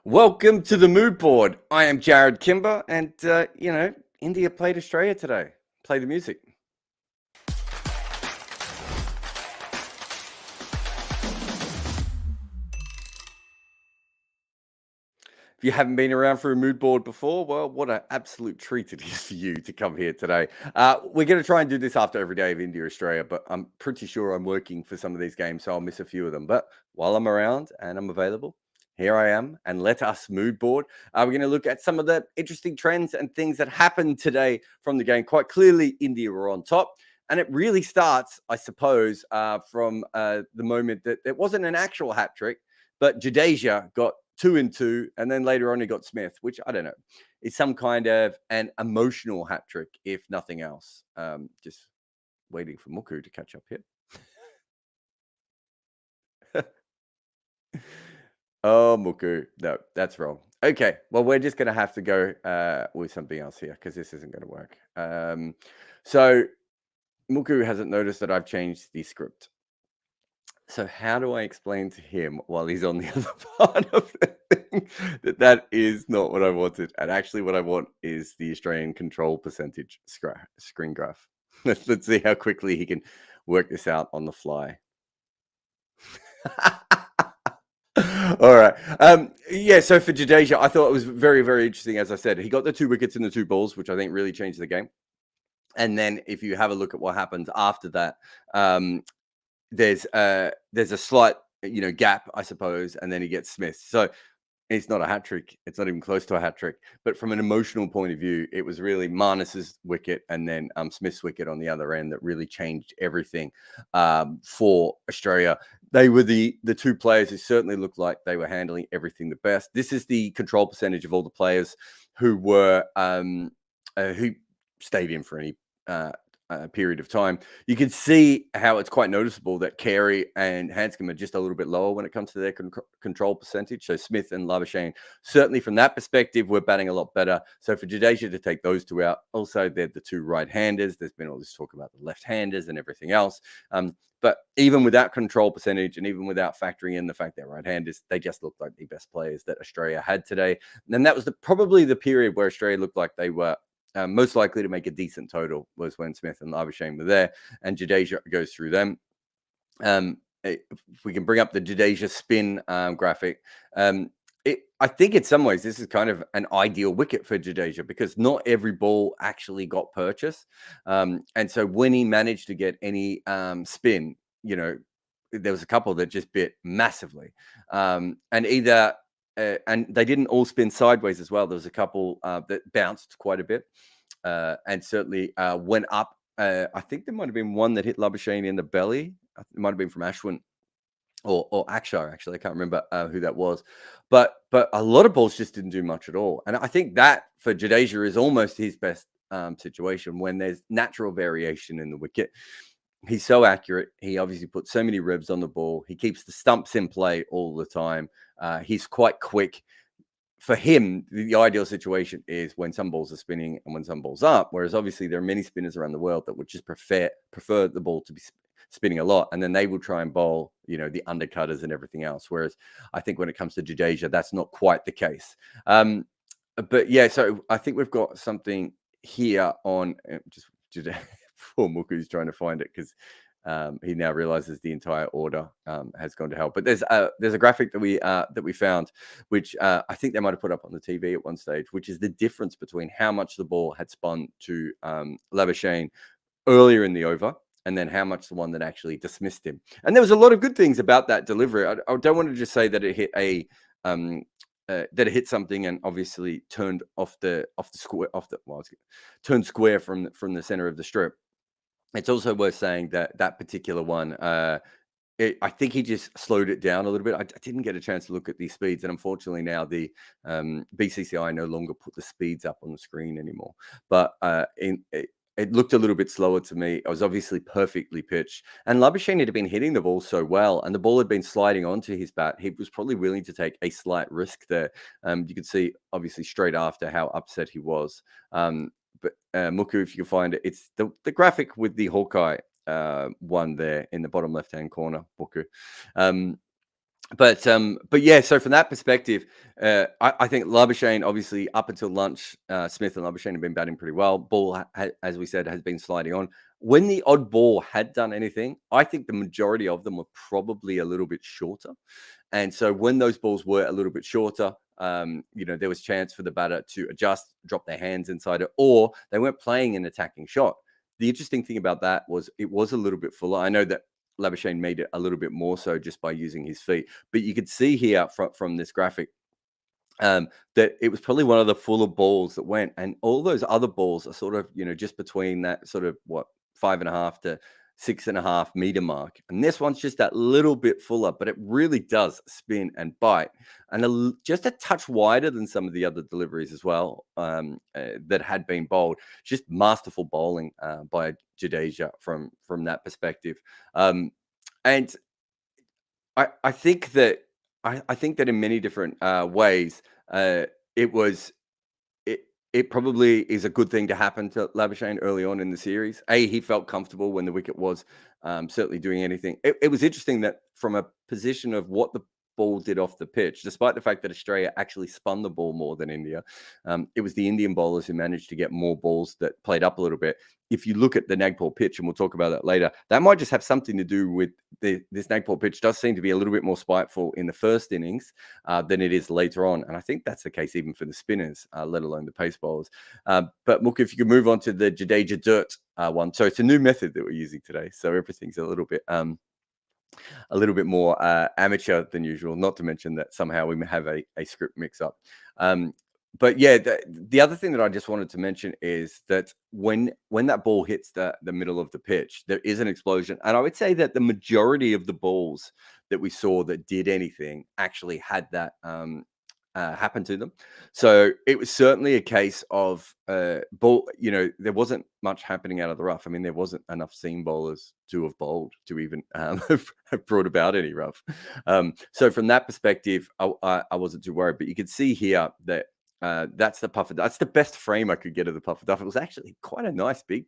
Welcome to the mood board. I am Jarrod Kimber, and India played Australia today. Play the music. If you haven't been around for a mood board before, well, what an absolute treat it is for you to come here today. We're going to try and do this after every day of India Australia, but I'm pretty sure I'm working for some of these games, so I'll miss a few of them. But while I'm around and I'm available, here I am, and let us mood board. We're going to look at some of the interesting trends and things that happened today from the game. Quite clearly, India were on top. And it really starts, I suppose, from the moment that it wasn't an actual hat trick, but Jadeja got 2 and 2, and then later on he got Smith, which I don't know, is some kind of an emotional hat trick, if nothing else. Just waiting for Muku to catch up here. Oh, Muku. No, that's wrong. Okay, well, we're just going to have to go with something else here because this isn't going to work. So Muku hasn't noticed that I've changed the script. So how do I explain to him while he's on the other part of the thing that is not what I wanted? And actually what I want is the Australian control percentage screen graph. Let's see how quickly he can work this out on the fly. All right. So for Jadeja, I thought it was very, very interesting. As I said, he got the 2 wickets and the 2 balls, which I think really changed the game. And then if you have a look at what happens after that, there's a slight gap, I suppose, and then he gets Smith. So it's not a hat trick. It's not even close to a hat trick. But from an emotional point of view, it was really Marnus's wicket and then Smith's wicket on the other end that really changed everything for Australia. They were the 2 players who certainly looked like they were handling everything the best. This is the control percentage of all the players who were who stayed in for any period of time. You can see how it's quite noticeable that Carey and Hanscom are just a little bit lower when it comes to their control percentage. So Smith and Labuschagne, certainly from that perspective, we're batting a lot better. So for Jadeja to take those 2 out, also they're the 2 right-handers. There's been all this talk about the left-handers and everything else. But even without control percentage and even without factoring in the fact they're right-handers, they just looked like the best players that Australia had today. And that was probably the period where Australia looked like they were most likely to make a decent total was when Smith and Labuschagne were there, and Jadeja goes through them. If we can bring up the Jadeja spin graphic, I think in some ways this is kind of an ideal wicket for Jadeja because not every ball actually got purchase. And so when he managed to get any spin, there was a couple that just bit massively. And they didn't all spin sideways as well. There was a couple that bounced quite a bit and certainly went up. I think there might have been one that hit Labuschagne in the belly. It might have been from Ashwin or Akshar, actually. I can't remember who that was. But a lot of balls just didn't do much at all. And I think that for Jadeja is almost his best situation when there's natural variation in the wicket. He's so accurate. He obviously puts so many revs on the ball. He keeps the stumps in play all the time. He's quite quick. For him, the ideal situation is when some balls are spinning and when some balls aren't. Whereas obviously there are many spinners around the world that would just prefer the ball to be spinning a lot, and then they will try and bowl, the undercutters and everything else. Whereas I think when it comes to Jadeja, that's not quite the case. But yeah, so I think we've got something here on just Jadeja. Poor Muku's trying to find it because he now realizes the entire order has gone to hell. But there's a graphic that we found, which I think they might have put up on the TV at one stage, which is the difference between how much the ball had spun to Labuschagne earlier in the over, and then how much the one that actually dismissed him. And there was a lot of good things about that delivery. I don't want to just say that it hit that it hit something and obviously turned turned square from the center of the strip. It's also worth saying that particular one, I think he just slowed it down a little bit. I didn't get a chance to look at these speeds, and unfortunately now the BCCI no longer put the speeds up on the screen anymore. But it looked a little bit slower to me. It was obviously perfectly pitched, and Labuschagne had been hitting the ball so well, and the ball had been sliding onto his bat. He was probably willing to take a slight risk there. You could see obviously straight after how upset he was. But Muku, if you can find it, it's the graphic with the Hawkeye one there in the bottom left-hand corner, Muku. But yeah, so from that perspective, I think Labuschagne, obviously up until lunch, Smith and Labuschagne have been batting pretty well. Ball, as we said, has been sliding on. When the odd ball had done anything, I think the majority of them were probably a little bit shorter. And so when those balls were a little bit shorter, there was chance for the batter to adjust, drop their hands inside it, or they weren't playing an attacking shot. The interesting thing about that was it was a little bit fuller. I know that Labuschagne made it a little bit more so just by using his feet, but you could see here from this graphic that it was probably one of the fuller balls that went, and all those other balls are sort of just between that sort of 5.5 to 6.5 meter mark, and this one's just that little bit fuller, but it really does spin and bite, and just a touch wider than some of the other deliveries as well that had been bowled. Just masterful bowling by Jadeja from that perspective, and I think that I think that in many different ways, it was it it probably is a good thing to happen to Labuschagne early on in the series. He felt comfortable when the wicket was certainly doing anything. It was interesting that from a position of what the ball did off the pitch, despite the fact that Australia actually spun the ball more than India, it was the Indian bowlers who managed to get more balls that played up a little bit. If you look at the Nagpur pitch, and we'll talk about that later, that might just have something to do with this Nagpur pitch does seem to be a little bit more spiteful in the first innings than it is later on. And I think that's the case even for the spinners, let alone the pace bowlers. But look, if you could move on to the Jadeja Dirt one. So it's a new method that we're using today. So everything's a little bit more amateur than usual, not to mention that somehow we have a script mix up. But yeah, the other thing that I just wanted to mention is that when that ball hits the middle of the pitch, there is an explosion. And I would say that the majority of the balls that we saw that did anything actually had that happen to them. So it was certainly a case of ball. There wasn't much happening out of the rough. I mean, there wasn't enough seam bowlers to have bowled to even have brought about any rough. So from that perspective, I wasn't too worried. But you could see here that that's the puffer. That's the best frame I could get of the puffer duff. It was actually quite a nice big,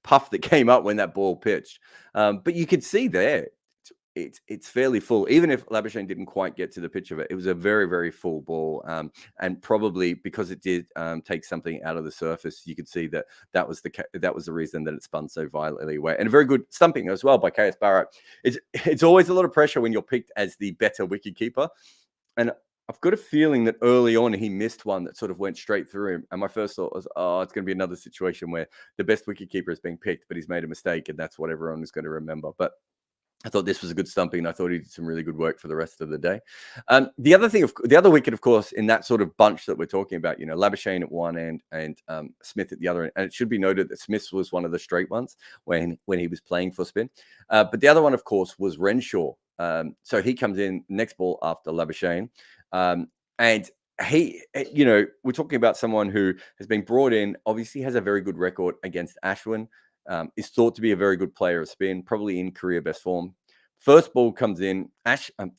puff that came up when that ball pitched. But you could see there, it's fairly full. Even if Labuschagne didn't quite get to the pitch of it, it was a very, very full ball. And probably because it did take something out of the surface, you could see that was the reason that it spun so violently away. And a very good stumping as well by KS Barrett. It's always a lot of pressure when you're picked as the better wicket keeper. And I've got a feeling that early on he missed one that sort of went straight through him. And my first thought was, it's going to be another situation where the best wicketkeeper is being picked, but he's made a mistake, and that's what everyone is going to remember. But I thought this was a good stumping, and I thought he did some really good work for the rest of the day. The other wicket, of course, in that sort of bunch that we're talking about, Labuschagne at one end and Smith at the other end. And it should be noted that Smith was one of the straight ones when he was playing for spin. But the other one, of course, was Renshaw. So he comes in next ball after Labuschagne. And he, we're talking about someone who has been brought in, obviously has a very good record against Ashwin, is thought to be a very good player of spin, probably in career best form. First ball comes in, Ashwin.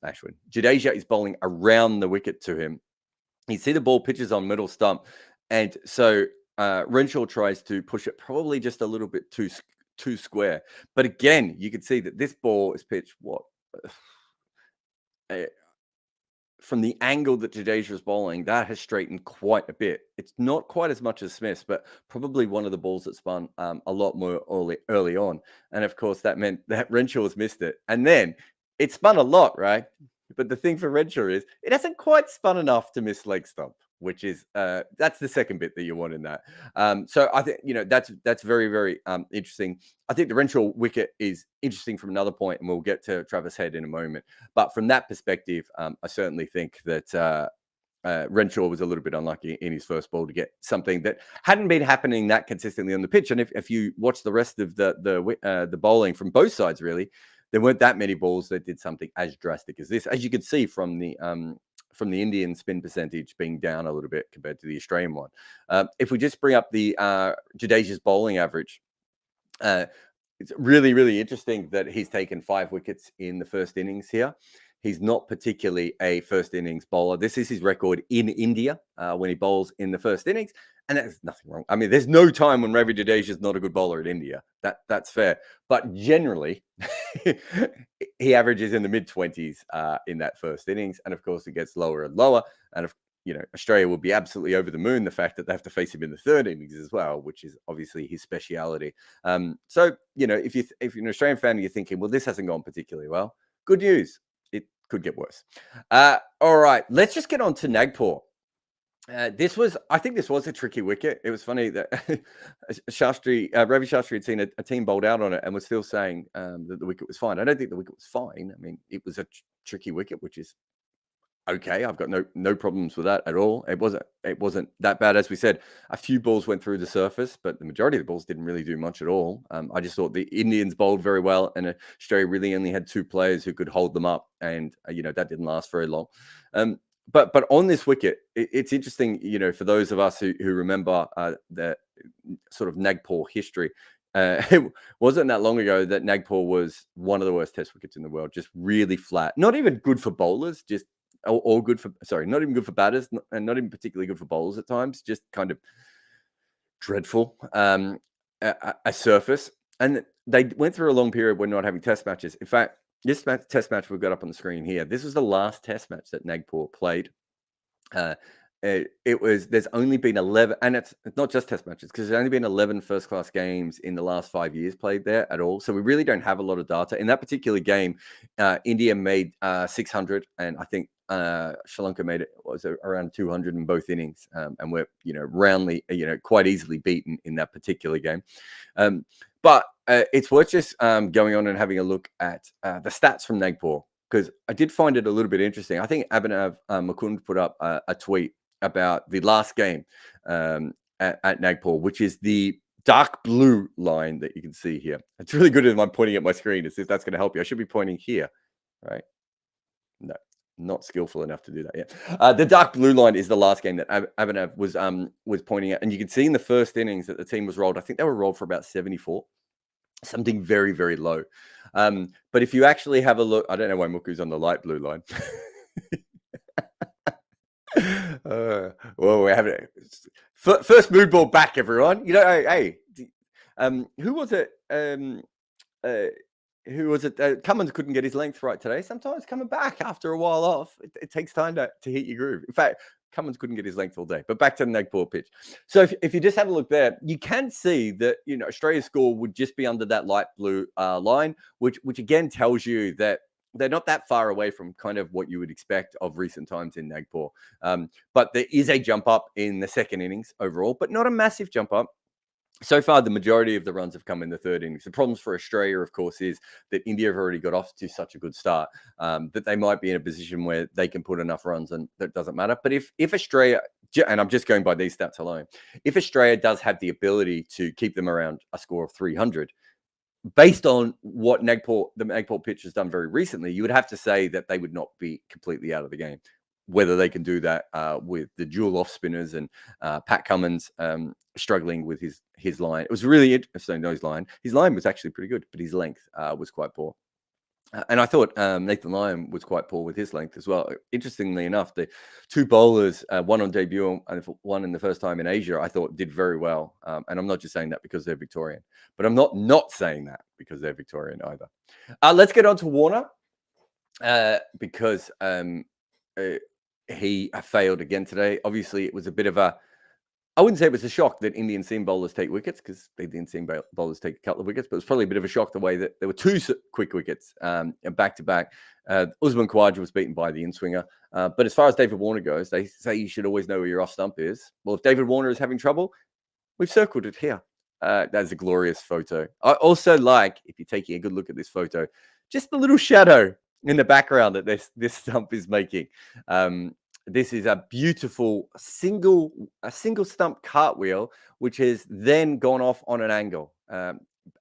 Jadeja is bowling around the wicket to him. You see the ball pitches on middle stump. And so Renshaw tries to push it probably just a little bit too square. But again, you can see that this ball is pitched from the angle that Jadeja is bowling, that has straightened quite a bit. It's not quite as much as Smith's, but probably one of the balls that spun a lot more early on. And of course, that meant that Renshaw has missed it. And then it spun a lot, right? But the thing for Renshaw is it hasn't quite spun enough to miss leg stump, which is that's the second bit that you want in that. So I think that's very, very interesting. I think the Renshaw wicket is interesting from another point, and we'll get to Travis Head in a moment. But from that perspective, I certainly think that Renshaw was a little bit unlucky in his first ball to get something that hadn't been happening that consistently on the pitch. And if you watch the rest of the bowling from both sides, really, there weren't that many balls that did something as drastic as this, as you could see from the Indian spin percentage being down a little bit compared to the Australian one. If we just bring up the Jadeja's bowling average, it's really, really interesting that he's taken 5 wickets in the first innings here. He's not particularly a first innings bowler. This is his record in India when he bowls in the first innings. And there's nothing wrong. I mean, there's no time when Ravi Jadeja is not a good bowler in India. That's fair. But generally, he averages in the mid-20s in that first innings. And of course, it gets lower and lower. And Australia will be absolutely over the moon, the fact that they have to face him in the third innings as well, which is obviously his speciality. So, if you're an Australian fan and you're thinking, well, this hasn't gone particularly well, good news. It could get worse. All right, let's just get on to Nagpur. I think this was a tricky wicket. It was funny that Ravi Shastri had seen a team bowled out on it and was still saying that the wicket was fine. I don't think the wicket was fine. I mean, it was a tricky wicket, which is okay. I've got no problems with that at all. It wasn't that bad. As we said, a few balls went through the surface, but the majority of the balls didn't really do much at all. I just thought the Indians bowled very well, and Australia really only had two players who could hold them up, and that didn't last very long. But on this wicket, it's interesting, for those of us who remember the sort of Nagpur history. It wasn't that long ago that Nagpur was one of the worst test wickets in the world, just really flat. Not even good for bowlers, just or good for, not even good for batters, and not even particularly good for bowlers at times, just kind of dreadful, a surface. And they went through a long period when not having test matches. In fact, this test match we've got up on the screen here, this was the last test match that Nagpur played. There's only been 11, and it's not just test matches, because there's only been 11 first-class games in the last 5 years played there at all. So we really don't have a lot of data. In that particular game, India made 600, and I think Sri Lanka made around 200 in both innings, and we're roundly, quite easily beaten in that particular game. But it's worth just going on and having a look at the stats from Nagpur, because I did find it a little bit interesting. I think Abhinav Mukund put up a tweet about the last game at Nagpur, which is the dark blue line that you can see here. It's really good if I'm pointing at my screen to see if that's going to help you. I should be pointing here, right? No, not skillful enough to do that yet. The dark blue line is the last game that Abhinav was pointing at. And you can see in the first innings that the team was rolled. I think they were rolled for about 74. Something very, very low. But if you actually have a look, I don't know why Muku's on the light blue line. Well, we're having first mood ball back, everyone. Hey, who was it? Cummins couldn't get his length right today. Sometimes coming back after a while off, it takes time to hit your groove. In fact, Cummins couldn't get his length all day. But back to the Nagpur pitch. So if you just have a look there, you can see that Australia's score would just be under that light blue line, which again tells you that they're not that far away from kind of what you would expect of recent times in Nagpur. But there is a jump up in the second innings overall, but not a massive jump up. So far, the majority of the runs have come in the third innings. The problems for Australia, of course, is that India have already got off to such a good start that they might be in a position where they can put enough runs, and that doesn't matter. But if Australia, and I'm just going by these stats alone, if Australia does have the ability to keep them around a score of 300, based on what the Nagpur pitch has done very recently, you would have to say that they would not be completely out of the game. Whether they can do that with the dual off spinners and Pat Cummins struggling with his line. It was really interesting. No, his line was actually pretty good, but his length was quite poor. And I thought Nathan Lyon was quite poor with his length as well. Interestingly enough, the two bowlers, one on debut and one in the first time in Asia, I thought did very well. And I'm not just saying that because they're Victorian, but I'm not saying that because they're Victorian either. Let's get on to Warner because he failed again today. Obviously, it was a bit of I wouldn't say it was a shock that Indian seam bowlers take wickets, because the Indian seam bowlers take a couple of wickets, but it was probably a bit of a shock the way that there were two quick wickets back to back. Usman Khawaja was beaten by the in-swinger. But as far as David Warner goes, they say you should always know where your off stump is. Well, if David Warner is having trouble, we've circled it here. That's a glorious photo. I also like, if you're taking a good look at this photo, just the little shadow in the background that this stump is making. This is a beautiful single stump cartwheel, which has then gone off on an angle.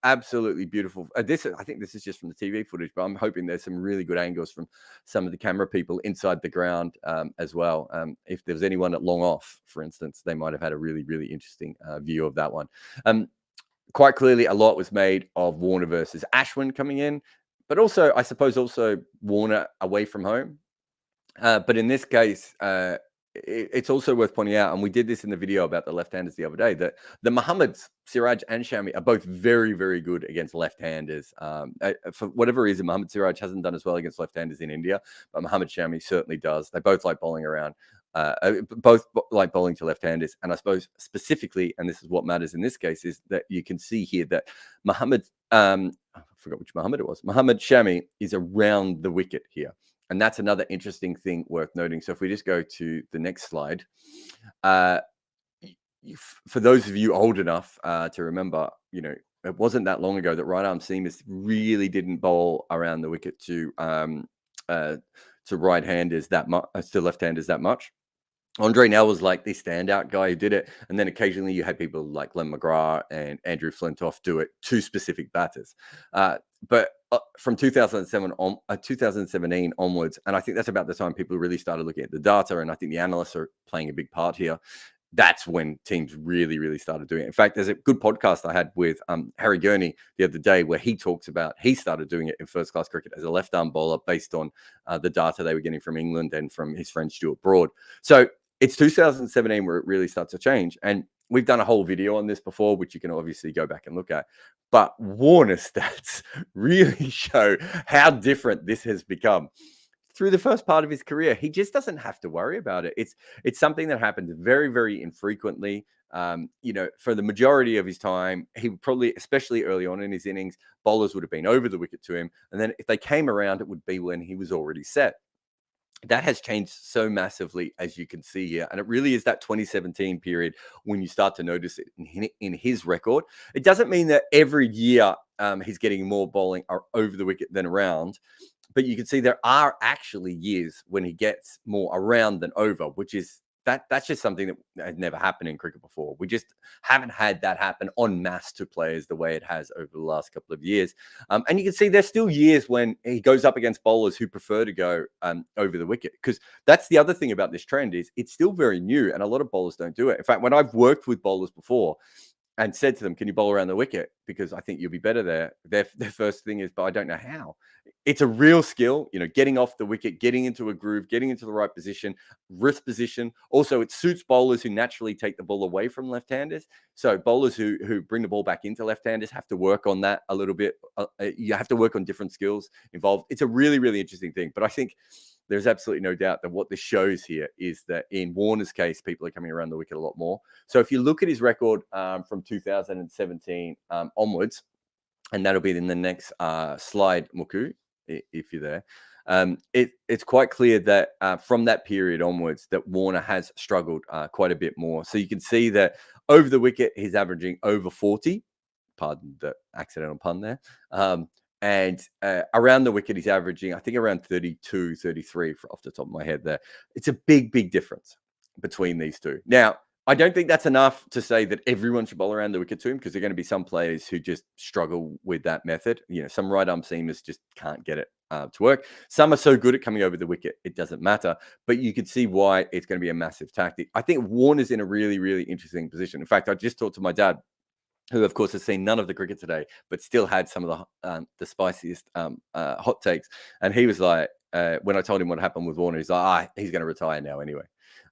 Absolutely beautiful. I think this is just from the TV footage, but I'm hoping there's some really good angles from some of the camera people inside the ground as well. If there was anyone at long off, for instance, they might have had a really, really interesting view of that one. Quite clearly, a lot was made of Warner versus Ashwin coming in. but also, I suppose, also Warner away from home. But in this case, it's also worth pointing out, and we did this in the video about the left-handers the other day, that the Mohammeds, Siraj and Shami, are both very, very good against left-handers. For whatever reason, Mohammed Siraj hasn't done as well against left-handers in India, but Mohammed Shami certainly does. They both like bowling around. Both like bowling to left-handers, and I suppose specifically, and this is what matters in this case, is that you can see here that Mohammed, I forgot which Mohammed it was. Mohammed Shami is around the wicket here. And that's another interesting thing worth noting. So if we just go to the next slide, for those of you old enough to remember, it wasn't that long ago that right-arm seamers really didn't bowl around the wicket to right-handers that much, to left-handers that much. Andre Nell was like the standout guy who did it. And then occasionally you had people like Len McGrath and Andrew Flintoff do it to specific batters. But from 2017 onwards, and I think that's about the time people really started looking at the data, and I think the analysts are playing a big part here. That's when teams really, really started doing it. In fact, there's a good podcast I had with Harry Gurney the other day where he talks about he started doing it in first-class cricket as a left-arm bowler based on the data they were getting from England and from his friend Stuart Broad. So it's 2017 where it really starts to change. And we've done a whole video on this before, which you can obviously go back and look at. But Warner stats really show how different this has become. Through the first part of his career, he just doesn't have to worry about it. It's something that happens very, very infrequently. For the majority of his time, he would probably, especially early on in his innings, bowlers would have been over the wicket to him. And then if they came around, it would be when he was already set. That has changed so massively, as you can see here. And it really is that 2017 period when you start to notice it in his record. It doesn't mean that every year he's getting more bowling over the wicket than around. But you can see there are actually years when he gets more around than over, which is that's just something that had never happened in cricket before. We just haven't had that happen en masse to players the way it has over the last couple of years. And you can see there's still years when he goes up against bowlers who prefer to go over the wicket, because that's the other thing about this trend is it's still very new and a lot of bowlers don't do it. In fact, when I've worked with bowlers before and said to them, can you bowl around the wicket? Because I think you'll be better there. Their first thing is, but I don't know how. It's a real skill, getting off the wicket, getting into a groove, getting into the right position, wrist position. Also, it suits bowlers who naturally take the ball away from left-handers. So bowlers who bring the ball back into left-handers have to work on that a little bit. You have to work on different skills involved. It's a really, really interesting thing. But I think there's absolutely no doubt that what this shows here is that in Warner's case, people are coming around the wicket a lot more. So if you look at his record from 2017 onwards, and that'll be in the next slide, Muku, if you're there. It's quite clear that from that period onwards that Warner has struggled quite a bit more. So you can see that over the wicket, he's averaging over 40. Pardon the accidental pun there. And around the wicket, he's averaging, I think, around 32, 33 off the top of my head there. It's a big, big difference between these two. Now, I don't think that's enough to say that everyone should bowl around the wicket to him, because there are going to be some players who just struggle with that method. Some right-arm seamers just can't get it to work. Some are so good at coming over the wicket, it doesn't matter. But you can see why it's going to be a massive tactic. I think Warner's in a really, really interesting position. In fact, I just talked to my dad, who, of course, has seen none of the cricket today, but still had some of the spiciest hot takes. And he was like, when I told him what happened with Warner, he's like, he's going to retire now anyway.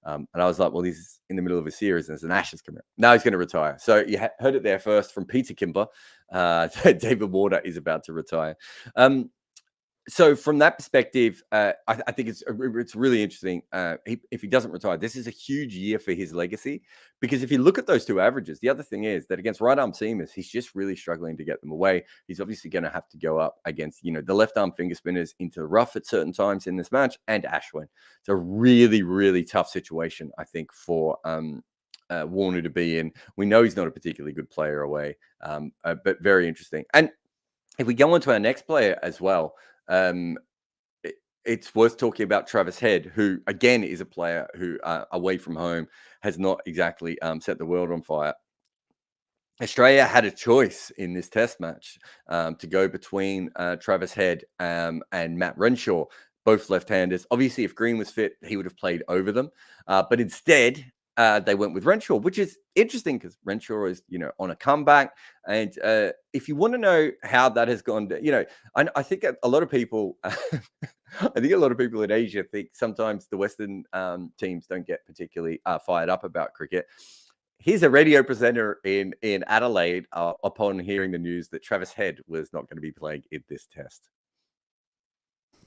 And I was like, well, he's in the middle of a series and there's an Ashes coming up. Now he's going to retire. So you heard it there first from Peter Kimber. David Warner is about to retire. So from that perspective, I think it's really interesting. If he doesn't retire, this is a huge year for his legacy, because if you look at those two averages, the other thing is that against right-arm seamers, he's just really struggling to get them away. He's obviously going to have to go up against, the left-arm finger spinners into the rough at certain times in this match, and Ashwin. It's a really, really tough situation, I think, for Warner to be in. We know he's not a particularly good player away, but very interesting. And if we go on to our next player as well, it's worth talking about Travis Head, who again is a player who away from home has not exactly set the world on fire. Australia had a choice in this test match to go between Travis Head and Matt Renshaw, both left-handers. Obviously, if Green was fit, he would have played over them. But instead, they went with Renshaw, which is interesting because Renshaw is, on a comeback. And if you want to know how that has gone, I think a lot of people, in Asia think sometimes the Western teams don't get particularly fired up about cricket. Here's a radio presenter in Adelaide upon hearing the news that Travis Head was not going to be playing in this test.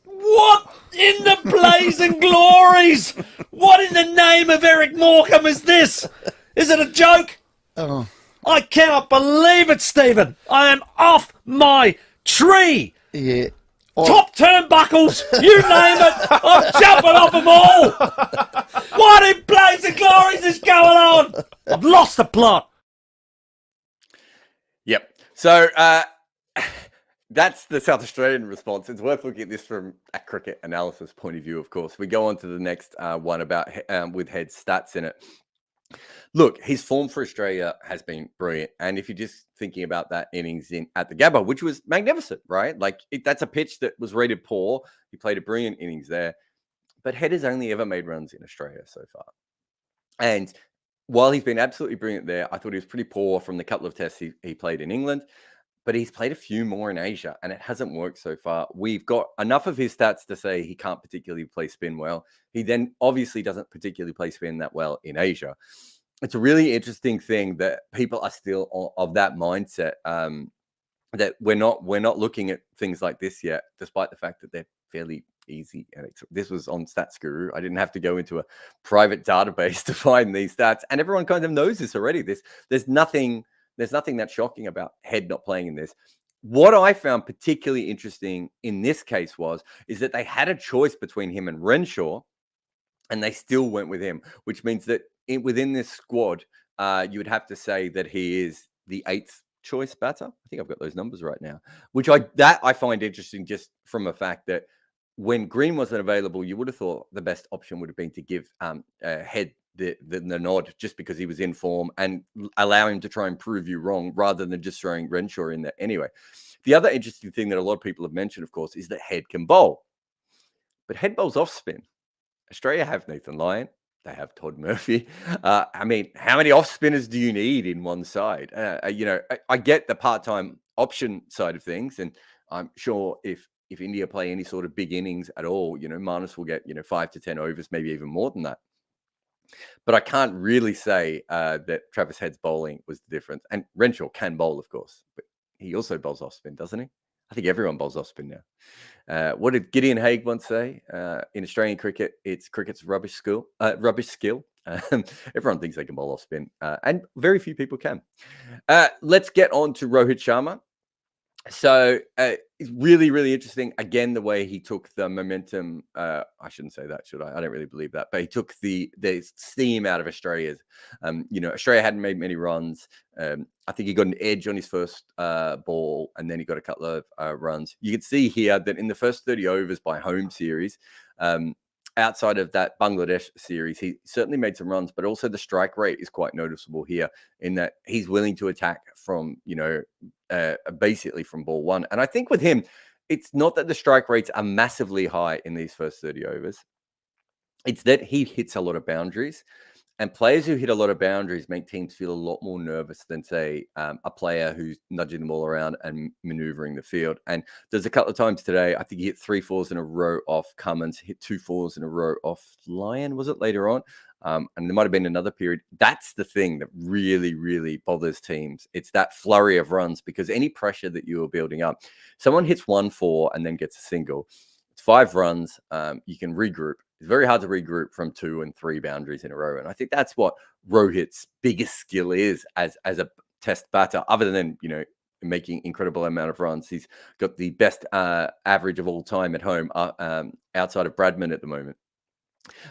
What in the blazing glories? What in the name of Eric Morecambe is this? Is it a joke? Oh. I cannot believe it, Stephen. I am off my tree. Yeah. Top turnbuckles, you name it. I'm jumping off them all. What in blazing glories is going on? I've lost the plot. Yep. So that's the South Australian response. It's worth looking at this from a cricket analysis point of view, of course. We go on to the next one about with Head's stats in it. Look, his form for Australia has been brilliant. And if you're just thinking about that innings at the Gabba, which was magnificent, right? Like that's a pitch that was rated poor. He played a brilliant innings there. But Head has only ever made runs in Australia so far. And while he's been absolutely brilliant there, I thought he was pretty poor from the couple of tests he played in England. But he's played a few more in Asia, and it hasn't worked so far. We've got enough of his stats to say he can't particularly play spin well. He then obviously doesn't particularly play spin that well in Asia. It's a really interesting thing that people are still of that mindset, that we're not looking at things like this yet, despite the fact that they're fairly easy. And this was on Stats Guru. I didn't have to go into a private database to find these stats, and everyone kind of knows this already. There's nothing that's shocking about Head not playing in this. What I found particularly interesting in this case is that they had a choice between him and Renshaw, and they still went with him, which means that within this squad, you would have to say that he is the 8th choice batter. I think I've got those numbers right now, which I find interesting just from a fact that when Green wasn't available, you would have thought the best option would have been to give Head the nod just because he was in form and allow him to try and prove you wrong rather than just throwing Renshaw in there. Anyway, the other interesting thing that a lot of people have mentioned, of course, is that Head can bowl. But Head bowls off spin. Australia have Nathan Lyon. They have Todd Murphy. I mean, how many off spinners do you need in one side? I get the part-time option side of things, and I'm sure if India play any sort of big innings at all, Marnus will get 5 to 10 overs, maybe even more than that. But I can't really say that Travis Head's bowling was the difference. And Renshaw can bowl, of course, but he also bowls off spin, doesn't he? I think everyone bowls off spin now. What did Gideon Haigh once say? In Australian cricket, it's cricket's rubbish skill. Everyone thinks they can bowl off spin, and very few people can. Let's get on to Rohit Sharma. So it's really, really interesting. Again, the way he took the momentum. I shouldn't say that, should I? I don't really believe that. But he took the steam out of Australia's. Australia hadn't made many runs. I think he got an edge on his first ball, and then he got a couple of runs. You can see here that in the first 30 overs by home series, outside of that Bangladesh series, he certainly made some runs, but also the strike rate is quite noticeable here in that he's willing to attack from, basically from ball one. And I think with him, it's not that the strike rates are massively high in these first 30 overs. It's that he hits a lot of boundaries. And players who hit a lot of boundaries make teams feel a lot more nervous than, say, a player who's nudging the ball around and maneuvering the field. And there's a couple of times today, I think he hit 3 fours in a row off Cummins, hit 2 fours in a row off Lyon, was it later on? And there might have been another period. That's the thing that really, really bothers teams. It's that flurry of runs, because any pressure that you are building up, someone hits 1-4 and then gets a single. It's 5 runs. You can regroup. It's very hard to regroup from 2 and 3 boundaries in a row. And I think that's what Rohit's biggest skill is as a test batter, other than, making incredible amount of runs. He's got the best average of all time at home outside of Bradman at the moment.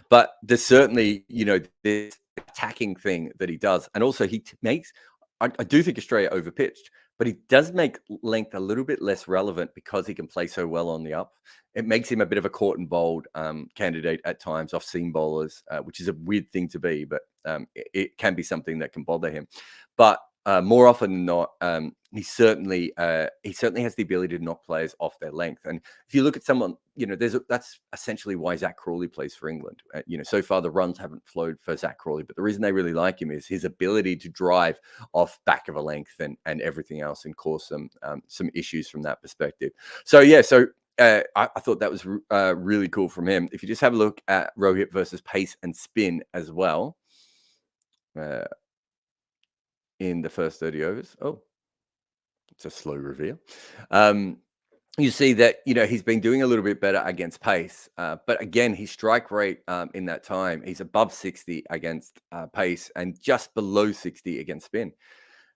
But there's certainly, this attacking thing that he does. And also he makes, I do think Australia overpitched, but he does make length a little bit less relevant because he can play so well on the up. It makes him a bit of a caught and bowled candidate at times off seam bowlers, which is a weird thing to be, but it can be something that can bother him. But more often than not, he certainly has the ability to knock players off their length. And if you look at someone, that's essentially why Zach Crawley plays for England. So far the runs haven't flowed for Zach Crawley, but the reason they really like him is his ability to drive off back of a length and everything else, and cause some issues from that perspective. So I thought that was really cool from him. If you just have a look at Rohit versus pace and spin as well. In the first 30 overs. Oh, it's a slow reveal. You see that, he's been doing a little bit better against pace. But again, his strike rate in that time, he's above 60 against pace and just below 60 against spin.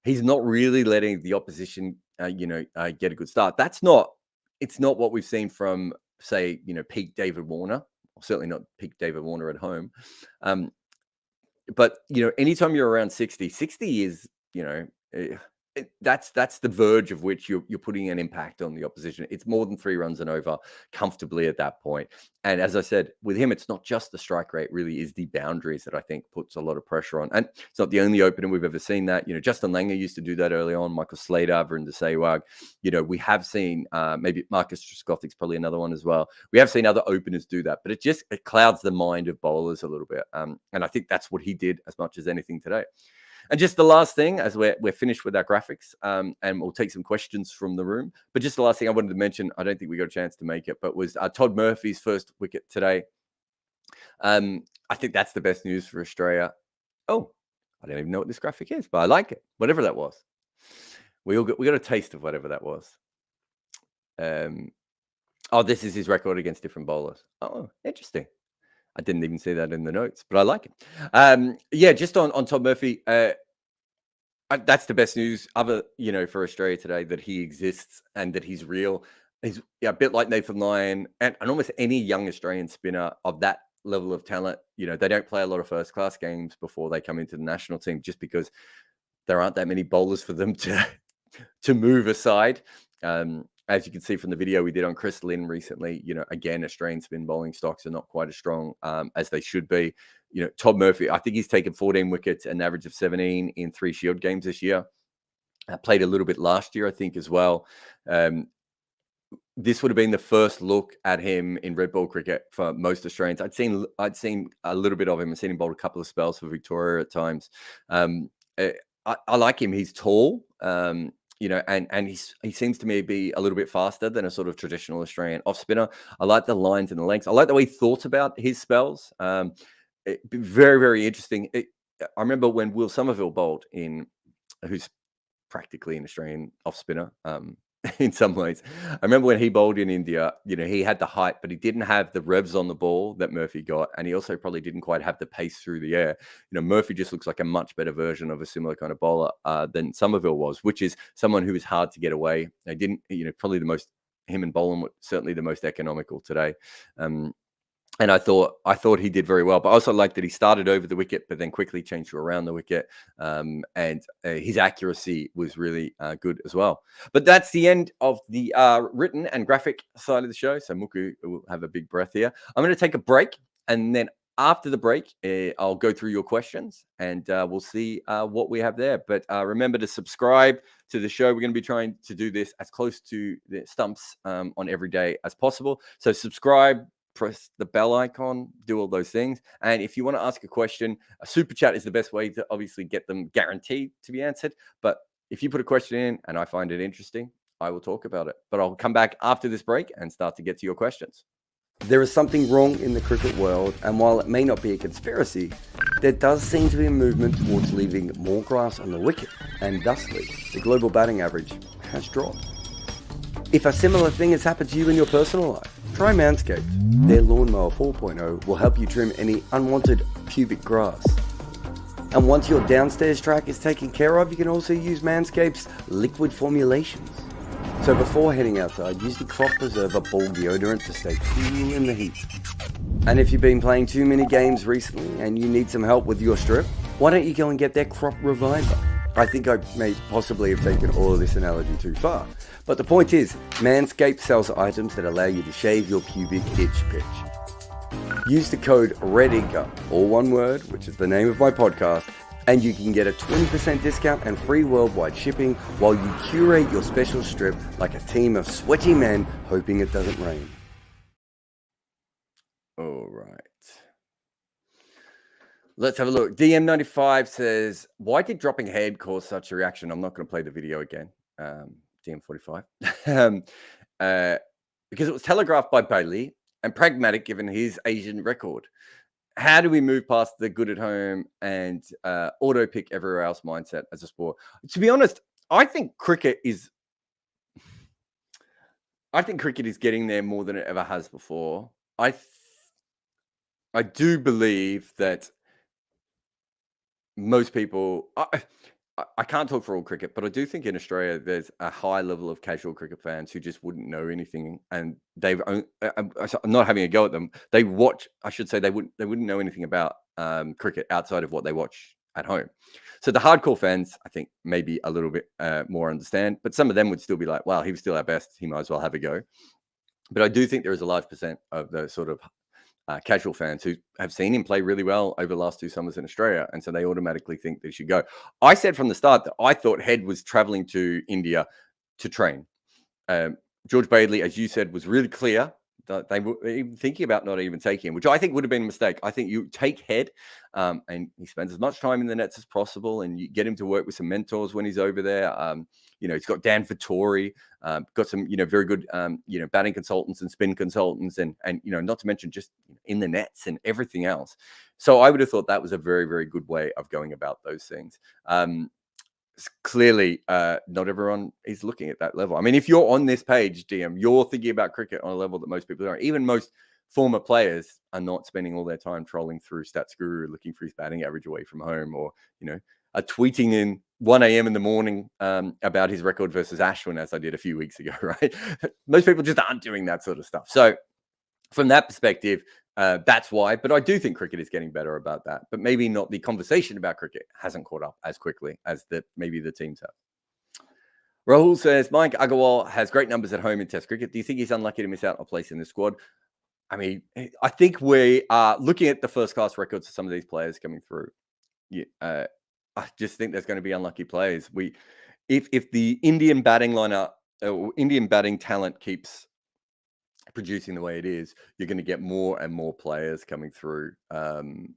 He's not really letting the opposition, get a good start. It's not what we've seen from, say, peak David Warner, or certainly not peak David Warner at home. But, anytime you're around 60 is, that's the verge of which you're putting an impact on the opposition. It's more than 3 runs and over comfortably at that point. And as I said, with him, it's not just the strike rate, really is the boundaries that I think puts a lot of pressure on. And it's not the only opener we've ever seen that. Justin Langer used to do that early on, Michael Slater, Verinder Sehwag. We have seen maybe Marcus Trescothick's probably another one as well. We have seen other openers do that, but it clouds the mind of bowlers a little bit. And I think that's what he did as much as anything today. And just the last thing, as we're finished with our graphics, and we'll take some questions from the room. But just the last thing I wanted to mention, I don't think we got a chance to make it, but was Todd Murphy's first wicket today. I think that's the best news for Australia. Oh, I don't even know what this graphic is, but I like it. Whatever that was, we got a taste of whatever that was. This is his record against different bowlers. Oh, interesting. I didn't even see that in the notes, but I like it. Just on Todd Murphy, that's the best news other, for Australia today, that he exists and that he's real. He's a bit like Nathan Lyon and almost any young Australian spinner of that level of talent. They don't play a lot of first-class games before they come into the national team, just because there aren't that many bowlers for them to move aside. As you can see from the video we did on Chris Lynn recently, again, Australian spin bowling stocks are not quite as strong as they should be. Todd Murphy, I think he's taken 14 wickets, an average of 17 in 3 Shield games this year. Played a little bit last year, I think, as well. This would have been the first look at him in red ball cricket for most Australians. I'd seen a little bit of him. I've seen him bowl a couple of spells for Victoria at times. I like him. He's tall. And he seems to me be a little bit faster than a sort of traditional Australian off spinner. I like the lines and the lengths. I like the way he thought about his spells. Very, very interesting. I remember when Will Somerville bowled who's practically an Australian off spinner in some ways. I remember when he bowled in India, he had the height, but he didn't have the revs on the ball that Murphy got. And he also probably didn't quite have the pace through the air. Murphy just looks like a much better version of a similar kind of bowler than Somerville was, which is someone who is hard to get away. They didn't, probably him and Boland were certainly the most economical today. And I thought he did very well, but I also liked that he started over the wicket, but then quickly changed to around the wicket. And his accuracy was really good as well. But that's the end of the written and graphic side of the show. So Muku will have a big breath here. I'm going to take a break, and then after the break, I'll go through your questions, and we'll see what we have there. But remember to subscribe to the show. We're going to be trying to do this as close to the stumps on every day as possible. So subscribe, press the bell icon, do all those things. And if you want to ask a question, a super chat is the best way to obviously get them guaranteed to be answered. But if you put a question in and I find it interesting, I will talk about it. But I'll come back after this break and start to get to your questions. There is something wrong in the cricket world, and while it may not be a conspiracy, there does seem to be a movement towards leaving more grass on the wicket, and thusly, the global batting average has dropped. If a similar thing has happened to you in your personal life, try Manscaped. Their Lawnmower 4.0 will help you trim any unwanted pubic grass. And once your downstairs track is taken care of, you can also use Manscaped's liquid formulations. So before heading outside, use the Crop Preserver ball deodorant to stay cool in the heat. And if you've been playing too many games recently and you need some help with your strip, why don't you go and get their Crop Reviver? I think I may possibly have taken all of this analogy too far. But the point is, Manscaped sells items that allow you to shave your pubic itch pitch. Use the code REDINKER, all one word, which is the name of my podcast, And you can get a 20% discount and free worldwide shipping while you curate your special strip like a team of sweaty men hoping it doesn't rain. All right. Let's have a look. DM95 says, why did dropping head cause such a reaction? I'm not going to play the video again. DM45. Because it was telegraphed by Bailey and pragmatic given his Asian record. How do we move past the good at home and auto pick everywhere else mindset as a sport? To be honest, I think cricket is getting there more than it ever has before. I do believe that most people, I can't talk for all cricket, but I do think in Australia there's a high level of casual cricket fans who just wouldn't know anything, and I'm not having a go at them. They watch, I should say, they wouldn't know anything about cricket outside of what they watch at home. So the hardcore fans, I think, maybe a little bit more understand, but some of them would still be like, "Wow, he was still our best. He might as well have a go." But I do think there is a large percent of the sort of casual fans who have seen him play really well over the last 2 summers in Australia, and so they automatically think they should go. I said from the start that I thought Head was traveling to India to train. George Bailey, as you said, was really clear that they were even thinking about not even taking him, which I think would have been a mistake. I think you take Head, and he spends as much time in the nets as possible, and you get him to work with some mentors when he's over there. He's got Dan Vittori, got some, very good, batting consultants and spin consultants, and not to mention just in the nets and everything else. So I would have thought that was a very, very good way of going about those things. Clearly, not everyone is looking at that level. I mean, if you're on this page, DM, you're thinking about cricket on a level that most people aren't. Even most former players are not spending all their time trolling through Stats Guru, looking for his batting average away from home, or, are tweeting in 1 a.m. in the morning about his record versus Ashwin, as I did a few weeks ago, right? Most people just aren't doing that sort of stuff. So from that perspective, that's why. But I do think cricket is getting better about that. But maybe not, the conversation about cricket hasn't caught up as quickly as maybe the teams have. Rahul says, Mike Agarwal has great numbers at home in Test cricket. Do you think he's unlucky to miss out on a place in the squad? I mean, I think we are looking at the first-class records of some of these players coming through. I just think there's going to be unlucky players. If the Indian batting lineup, Indian batting talent keeps producing the way it is, you're going to get more and more players coming through. That, I'm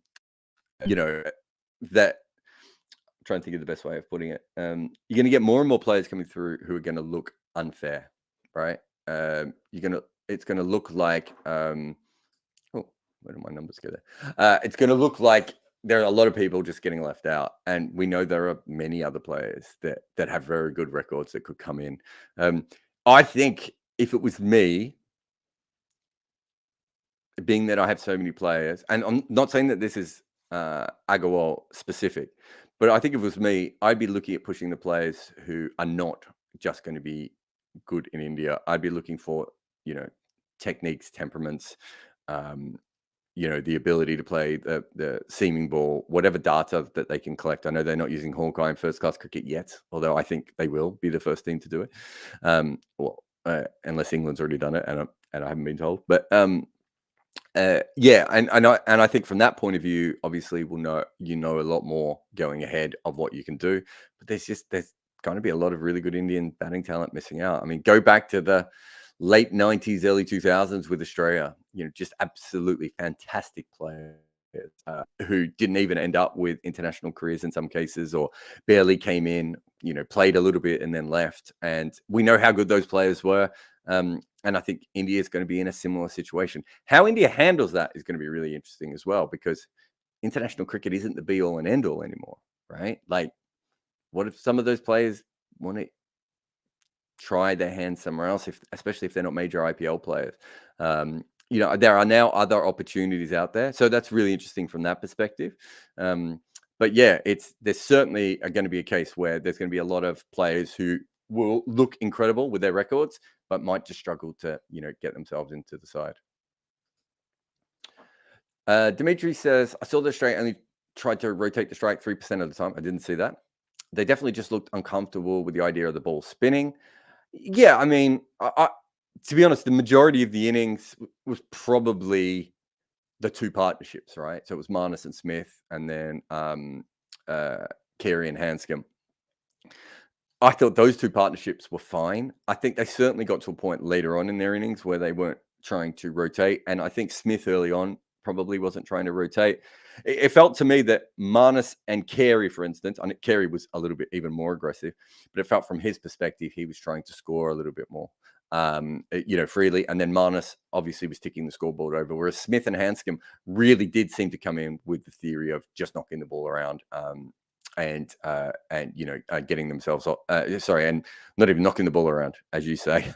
trying to think of the best way of putting it. You're going to get more and more players coming through who are going to look unfair, right? It's going to look like, where do my numbers go there? It's going to look like there are a lot of people just getting left out, and we know there are many other players that have very good records that could come in. I think if it was me, being that I have so many players, and I'm not saying that this is Agarwal specific, but I think if it was me, I'd be looking at pushing the players who are not just going to be good in India. I'd be looking for, techniques, temperaments, the ability to play the seaming ball, whatever data that they can collect. I know they're not using Hawkeye in first-class cricket yet, although I think they will be the first team to do it. Unless England's already done it, and I haven't been told. But and I think from that point of view, obviously we'll know a lot more going ahead of what you can do. But there's going to be a lot of really good Indian batting talent missing out. I mean, go back to the late 90s, early 2000s with Australia, just absolutely fantastic players who didn't even end up with international careers in some cases, or barely came in, played a little bit and then left. And we know how good those players were. And I think India is going to be in a similar situation. How India handles that is going to be really interesting as well, because international cricket isn't the be all and end all anymore, right? Like, what if some of those players want to try their hand somewhere else, especially if they're not major IPL players? There are now other opportunities out there. So that's really interesting from that perspective. But yeah, there's certainly going to be a case where there's going to be a lot of players who will look incredible with their records, but might just struggle to, get themselves into the side. Dimitri says, I saw the Australia only tried to rotate the strike 3% of the time. I didn't see that. They definitely just looked uncomfortable with the idea of the ball spinning. Yeah, I mean, to be honest, the majority of the innings was probably the two partnerships, right? So it was Marnus and Smith, and then Carey and Hanscom. I thought those two partnerships were fine. I think they certainly got to a point later on in their innings where they weren't trying to rotate. And I think Smith early on probably wasn't trying to rotate. It felt to me that Marnus and Carey, for instance, and Carey was a little bit even more aggressive, but it felt from his perspective, he was trying to score a little bit more, freely. And then Marnus obviously was ticking the scoreboard over, whereas Smith and Hanscom really did seem to come in with the theory of just knocking the ball around. And getting themselves and not even knocking the ball around, as you say,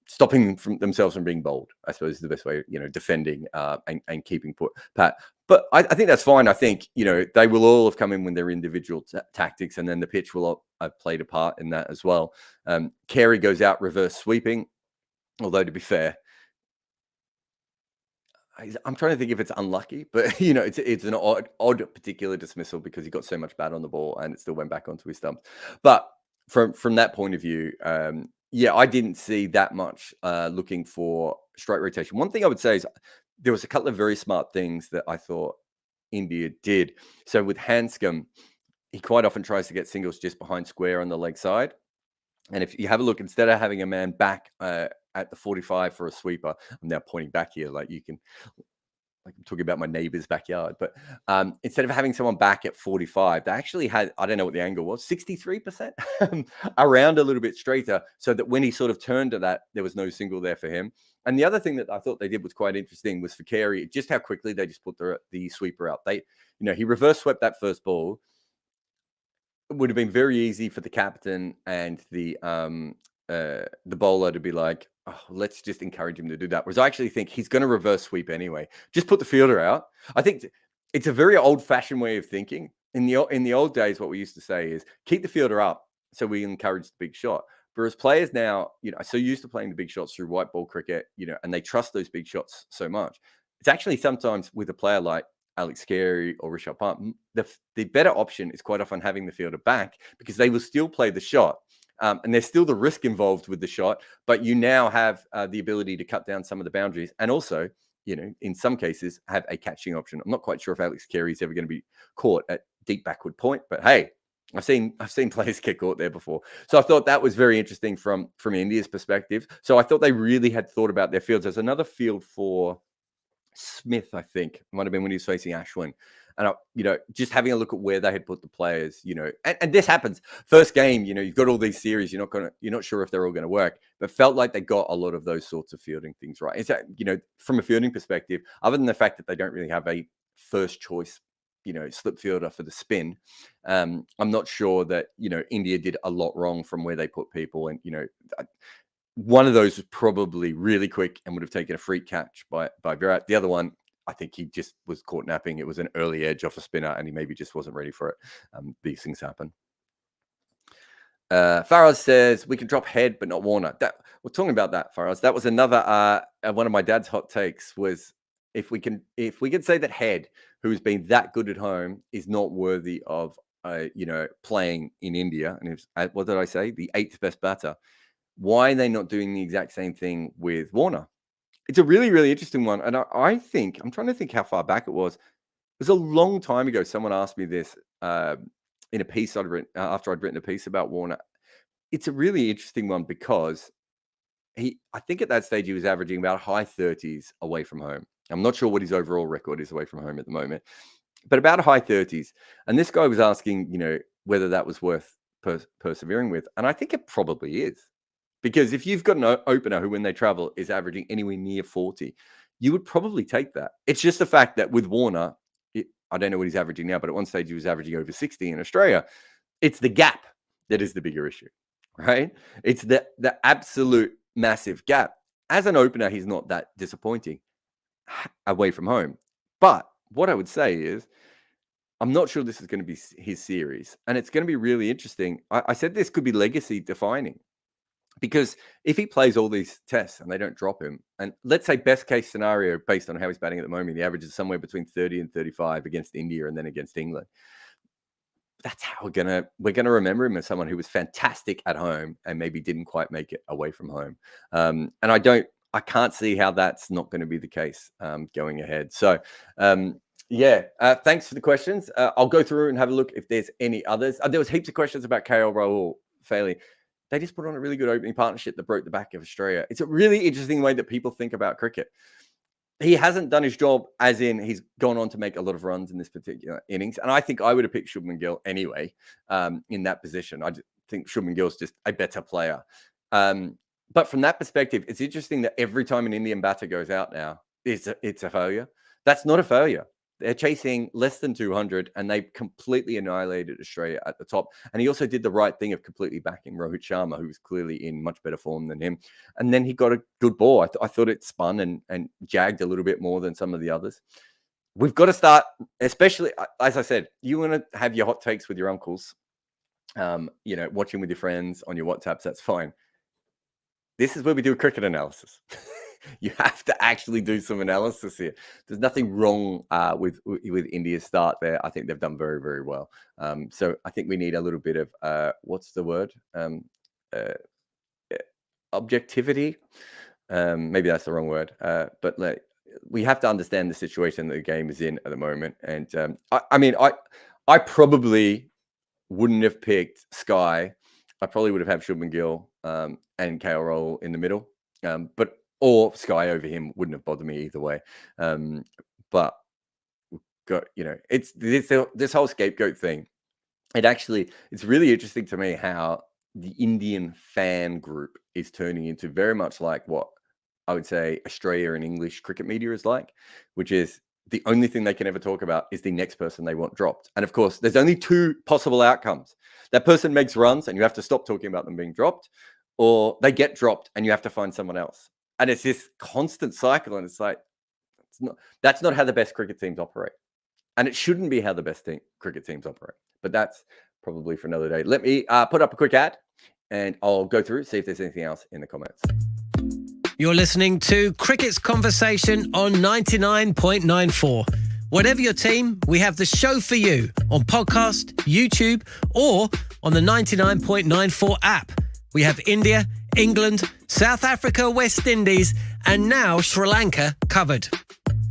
stopping themselves from being bold, I suppose is the best way, defending and keeping pat. But I think that's fine. I think, they will all have come in with their individual tactics, and then the pitch will have played a part in that as well. Carey goes out reverse sweeping, although to be fair, I'm trying to think if it's unlucky, but it's an odd particular dismissal because he got so much bat on the ball and it still went back onto his stumps. But from that point of view, I didn't see that much looking for straight rotation. One thing I would say is there was a couple of very smart things that I thought India did. So with Hanscom, he quite often tries to get singles just behind square on the leg side. And if you have a look, instead of having a man back at the 45 for a sweeper, I'm now pointing back here, like I'm talking about my neighbor's backyard, but instead of having someone back at 45, they actually had, I don't know what the angle was, 63% around a little bit straighter, so that when he sort of turned to that, there was no single there for him. And the other thing that I thought they did was quite interesting was for Carey, just how quickly they just put the sweeper out. He reverse swept that first ball. It would have been very easy for the captain and the bowler to be like, oh, let's just encourage him to do that. Whereas I actually think he's going to reverse sweep anyway. Just put the fielder out. I think it's a very old-fashioned way of thinking. In the old days, what we used to say is keep the fielder up so we encourage the big shot. Whereas players now, are so used to playing the big shots through white ball cricket, and they trust those big shots so much. It's actually sometimes with a player like Alex Carey or Rishabh Pant, the better option is quite often having the fielder back because they will still play the shot. And there's still the risk involved with the shot, but you now have the ability to cut down some of the boundaries and also, in some cases, have a catching option. I'm not quite sure if Alex Carey is ever going to be caught at deep backward point, but hey, I've seen players get caught there before. So I thought that was very interesting from India's perspective. So I thought they really had thought about their fields. There's another field for Smith, I think, might have been when he was facing Ashwin. And, just having a look at where they had put the players, and this happens. First game, you've got all these series. You're not sure if they're all going to work, but felt like they got a lot of those sorts of fielding things right. It's from a fielding perspective, other than the fact that they don't really have a first choice, slip fielder for the spin. I'm not sure that, India did a lot wrong from where they put people. And, one of those was probably really quick and would have taken a free catch by Virat. The other one, I think he just was caught napping. It was an early edge off a spinner and he maybe just wasn't ready for it. These things happen. Faraz says, we can drop Head, but not Warner. We're talking about that, Faraz. That was another, one of my dad's hot takes was if we can say that Head, who has been that good at home, is not worthy of, playing in India. And what did I say? The 8th best batter. Why are they not doing the exact same thing with Warner? It's a really, really interesting one. And I think, I'm trying to think how far back it was. It was a long time ago. Someone asked me this in a piece I'd written after I'd written a piece about Warner. It's a really interesting one because I think at that stage he was averaging about high 30s away from home. I'm not sure what his overall record is away from home at the moment, but about high 30s. And this guy was asking, whether that was worth persevering with. And I think it probably is. Because if you've got an opener who, when they travel, is averaging anywhere near 40, you would probably take that. It's just the fact that with Warner, I don't know what he's averaging now, but at one stage he was averaging over 60 in Australia. It's the gap that is the bigger issue, right? It's the absolute massive gap. As an opener, he's not that disappointing away from home. But what I would say is, I'm not sure this is going to be his series. And it's going to be really interesting. I said this could be legacy defining. Because if he plays all these tests and they don't drop him, and let's say best case scenario, based on how he's batting at the moment, the average is somewhere between 30 and 35 against India and then against England. That's how we're gonna remember him as someone who was fantastic at home and maybe didn't quite make it away from home. And I can't see how that's not going to be the case going ahead. So Yeah, thanks for the questions. I'll go through and have a look if there's any others. There was heaps of questions about KL Rahul failing. They just put on a really good opening partnership that broke the back of Australia. It's a really interesting way that people think about cricket. He hasn't done his job, as in he's gone on to make a lot of runs in this particular innings. And I think I would have picked Shubman Gill anyway in that position. I just think Shubman Gill's just a better player. But from that perspective, it's interesting that every time an Indian batter goes out now, it's a failure. That's not a failure. They're chasing less than 200, and they completely annihilated Australia at the top. And he also did the right thing of completely backing Rohit Sharma, who was clearly in much better form than him. And then he got a good ball. I thought it spun and jagged a little bit more than some of the others. We've got to start, especially, as I said, you want to have your hot takes with your uncles, watching with your friends on your WhatsApps, that's fine. This is where we do a cricket analysis. You have to actually do some analysis here. There's nothing wrong with India's start there. I think they've done very, very well. So I think we need a little bit of what's the word? Objectivity. Maybe that's the wrong word. But we have to understand the situation that the game is in at the moment. And I probably wouldn't have picked Sky. I probably would have had Shubman Gill and KL Rahul in the middle. Or Sky over him wouldn't have bothered me either way. But it's this whole scapegoat thing. It's really interesting to me how the Indian fan group is turning into very much like what I would say Australia and English cricket media is like, which is the only thing they can ever talk about is the next person they want dropped. And of course, there's only two possible outcomes. That person makes runs and you have to stop talking about them being dropped, or they get dropped and you have to find someone else. And it's this constant cycle. And it's like, that's not how the best cricket teams operate. And it shouldn't be how the best cricket teams operate. But that's probably for another day. Let me put up a quick ad and I'll go through, see if there's anything else in the comments. You're listening to Cricket's Conversation on 99.94. Whatever your team, we have the show for you on podcast, YouTube, or on the 99.94 app. We have India, England, South Africa, West Indies, and now Sri Lanka covered.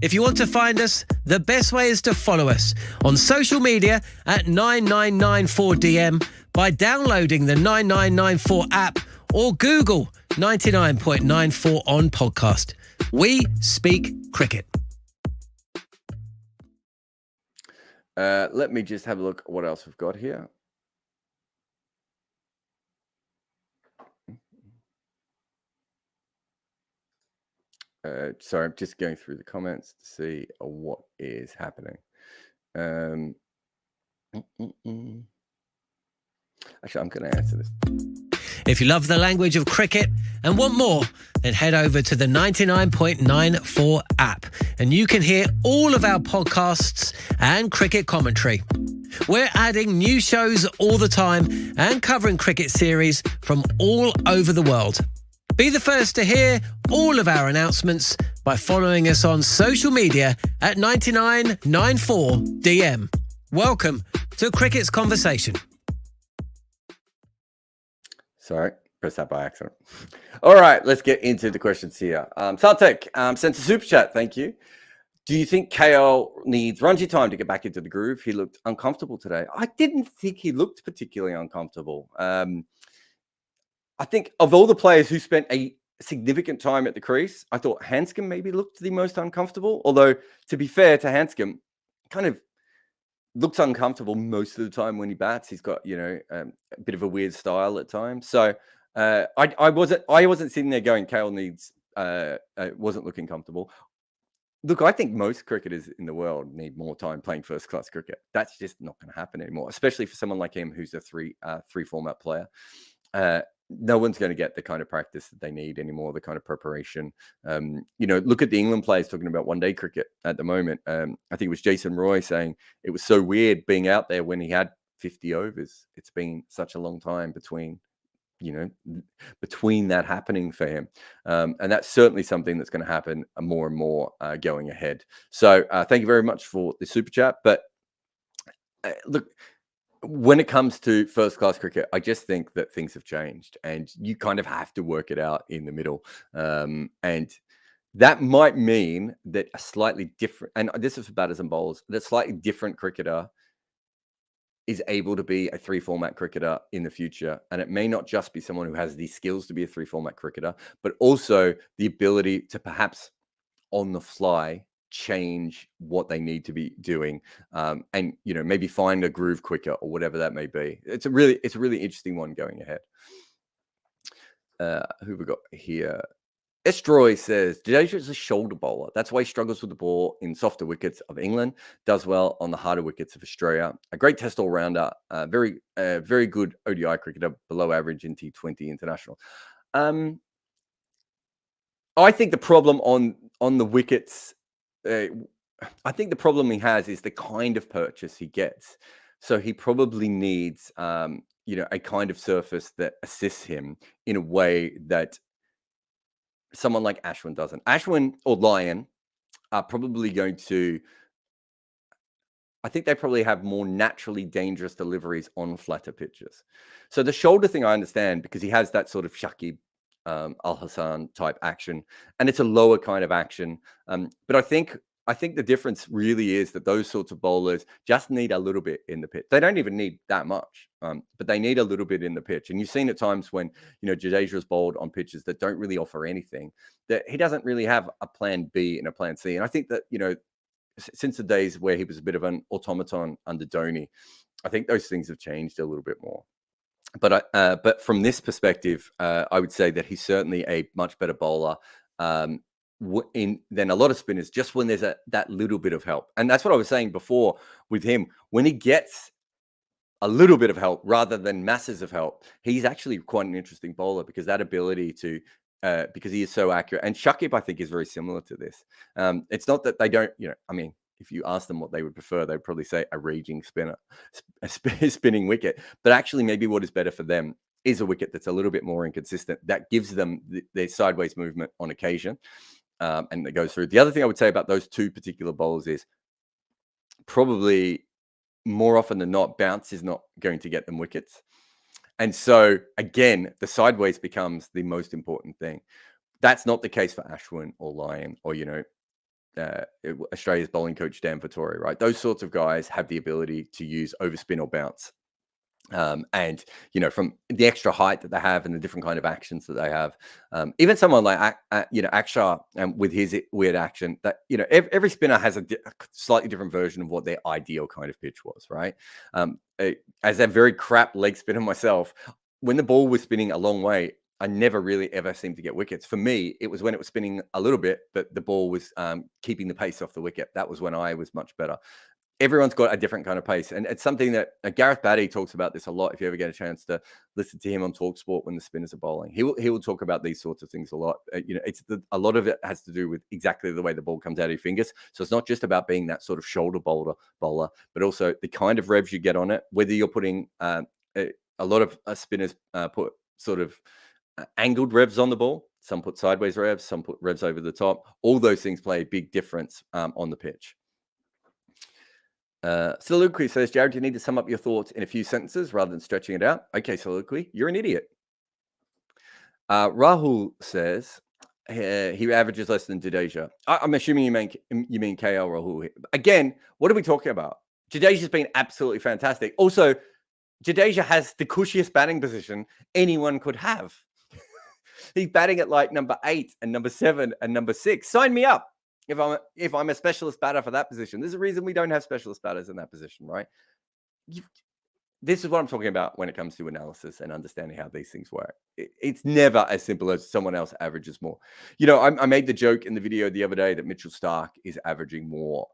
If you want to find us, the best way is to follow us on social media at 9994DM by downloading the 9994 app or Google 99.94 on podcast. We speak cricket. Let me just have a look at what else we've got here. Sorry, I'm just going through the comments to see what is happening. Actually, I'm going to answer this. If you love the language of cricket and want more, then head over to the 99.94 app and you can hear all of our podcasts and cricket commentary. We're adding new shows all the time and covering cricket series from all over the world. Be the first to hear all of our announcements by following us on social media at 9994DM. Welcome to Cricket's Conversation. Sorry, pressed that by accident. All right, let's get into the questions here. Sartek sent a super chat. Thank you. Do you think KL needs Ranji time to get back into the groove? He looked uncomfortable today. I didn't think he looked particularly uncomfortable. I think of all the players who spent a significant time at the crease, I thought Hanscom maybe looked the most uncomfortable. Although, to be fair to Hanscom, kind of looks uncomfortable most of the time when he bats. He's got, a bit of a weird style at times. So I wasn't sitting there going, KL needs, wasn't looking comfortable. Look, I think most cricketers in the world need more time playing first-class cricket. That's just not going to happen anymore, especially for someone like him who's a three-format player. No one's going to get the kind of practice that they need anymore, the kind of preparation. Look at the England players talking about one-day cricket at the moment. I think it was Jason Roy saying it was so weird being out there when he had 50 overs. It's been such a long time between that happening for him. And that's certainly something that's going to happen more and more going ahead. So thank you very much for the super chat. But look, when it comes to first-class cricket, I just think that things have changed and you kind of have to work it out in the middle. And that might mean that a slightly different, and this is for batters and bowlers, that slightly different cricketer is able to be a 3-format cricketer in the future. And it may not just be someone who has the skills to be a 3-format cricketer, but also the ability to perhaps on the fly change what they need to be doing, and maybe find a groove quicker or whatever that may be. It's a really interesting one going ahead. Who we got here? Estroy says Jadeja is a shoulder bowler. That's why he struggles with the ball in softer wickets of England, does well on the harder wickets of Australia. A great test all-rounder, very good ODI cricketer, below average in T20 international. I think the problem on the wickets, I think the problem he has is the kind of purchase he gets. So he probably needs, a kind of surface that assists him in a way that someone like Ashwin doesn't. Ashwin or Lyon are probably going to, I think they probably have more naturally dangerous deliveries on flatter pitches. So the shoulder thing I understand because he has that sort of Shakib Al Hassan type action, and it's a lower kind of action. But I think the difference really is that those sorts of bowlers just need a little bit in the pitch. They don't even need that much, but they need a little bit in the pitch. And you've seen at times when Jadeja is bowled on pitches that don't really offer anything, that he doesn't really have a plan B and a plan C. And I think that since the days where he was a bit of an automaton under Dhoni, I think those things have changed a little bit more. But from this perspective, I would say that he's certainly a much better bowler than a lot of spinners, just when there's that little bit of help. And that's what I was saying before with him. When he gets a little bit of help rather than masses of help, he's actually quite an interesting bowler because that ability to, because he is so accurate. And Shakib, I think, is very similar to this. It's not that they don't, if you ask them what they would prefer, they'd probably say a raging spinner, a spinning wicket. But actually, maybe what is better for them is a wicket that's a little bit more inconsistent, that gives them their sideways movement on occasion, and that goes through. The other thing I would say about those two particular bowlers is probably more often than not, bounce is not going to get them wickets. And so, again, the sideways becomes the most important thing. That's not the case for Ashwin or Lyon or, Australia's bowling coach, Dan Vettori, right? Those sorts of guys have the ability to use overspin or bounce. And, from the extra height that they have and the different kind of actions that they have, even someone like, Akshar with his weird action that, every spinner has a slightly different version of what their ideal kind of pitch was, right? As a very crap leg spinner myself, when the ball was spinning a long way, I never really ever seemed to get wickets. For me, it was when it was spinning a little bit, but the ball was keeping the pace off the wicket. That was when I was much better. Everyone's got a different kind of pace. And it's something that Gareth Batty talks about this a lot. If you ever get a chance to listen to him on TalkSport when the spinners are bowling, he will talk about these sorts of things a lot. A lot of it has to do with exactly the way the ball comes out of your fingers. So it's not just about being that sort of shoulder bowler, but also the kind of revs you get on it, whether you're putting a lot of spinners put sort of angled revs on the ball. Some put sideways revs, some put revs over the top. All those things play a big difference on the pitch. Soliloquy says, Jarrod, you need to sum up your thoughts in a few sentences rather than stretching it out. Okay, Soliloquy, you're an idiot. Rahul says he averages less than Jadeja. I'm assuming you mean KL Rahul. Again, what are we talking about? Jadeja's been absolutely fantastic. Also, Jadeja has the cushiest batting position anyone could have. He's batting at like number 8 and number 7 and number 6. Sign me up if I'm a specialist batter for that position. There's a reason we don't have specialist batters in that position, right? This is what I'm talking about when it comes to analysis and understanding how these things work. It's never as simple as someone else averages more. I made the joke in the video the other day that Mitchell Starc is averaging more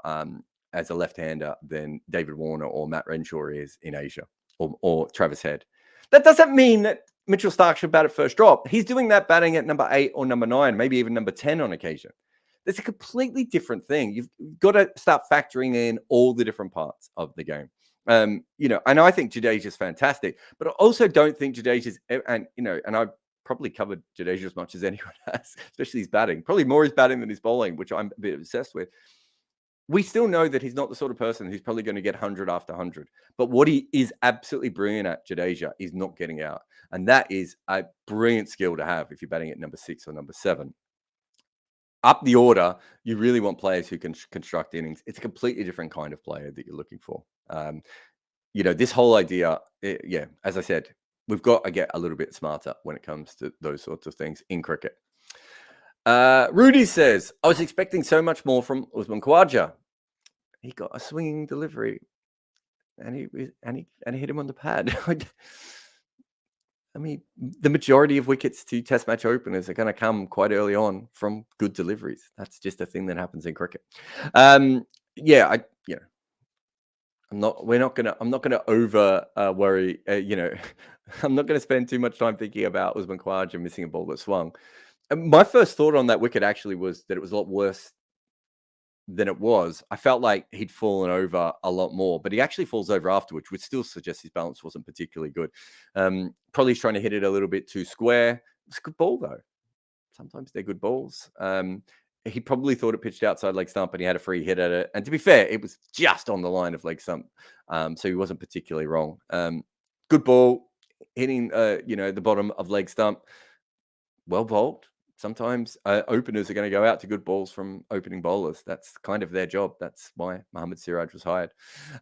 as a left-hander than David Warner or Matt Renshaw is in Asia or Travis Head. That doesn't mean that Mitchell Starc should bat at first drop. He's doing that batting at number 8 or number 9, maybe even number 10 on occasion. That's a completely different thing. You've got to start factoring in all the different parts of the game. And I think Jadeja is fantastic, but I also don't think Jadeja's, and I've probably covered Jadeja as much as anyone has, especially his batting, probably more his batting than his bowling, which I'm a bit obsessed with. We still know that he's not the sort of person who's probably going to get 100 after 100. But what he is absolutely brilliant at, Jadeja, is not getting out. And that is a brilliant skill to have if you're batting at number 6 or number 7. up the order, you really want players who can construct innings. It's a completely different kind of player that you're looking for. This whole idea, as I said, we've got to get a little bit smarter when it comes to those sorts of things in cricket. Rudy says, I was expecting so much more from Usman Khawaja. He got a swinging delivery and he hit him on the pad. I mean, the majority of wickets to Test match openers are going to come quite early on from good deliveries. That's just a thing that happens in cricket. I'm not gonna over worry. I'm not gonna spend too much time thinking about Usman Khawaja missing a ball that swung. And my first thought on that wicket actually was that it was a lot worse than it was. I felt like he'd fallen over a lot more, but he actually falls over afterwards, which still suggests his balance wasn't particularly good. Probably he's trying to hit it a little bit too square. It's a good ball though. Sometimes they're good balls. He probably thought it pitched outside leg stump and he had a free hit at it. And to be fair, it was just on the line of leg stump. So he wasn't particularly wrong. Good ball, hitting, the bottom of leg stump. Well bowled. Sometimes openers are going to go out to good balls from opening bowlers. That's kind of their job. That's why Mohammad Siraj was hired.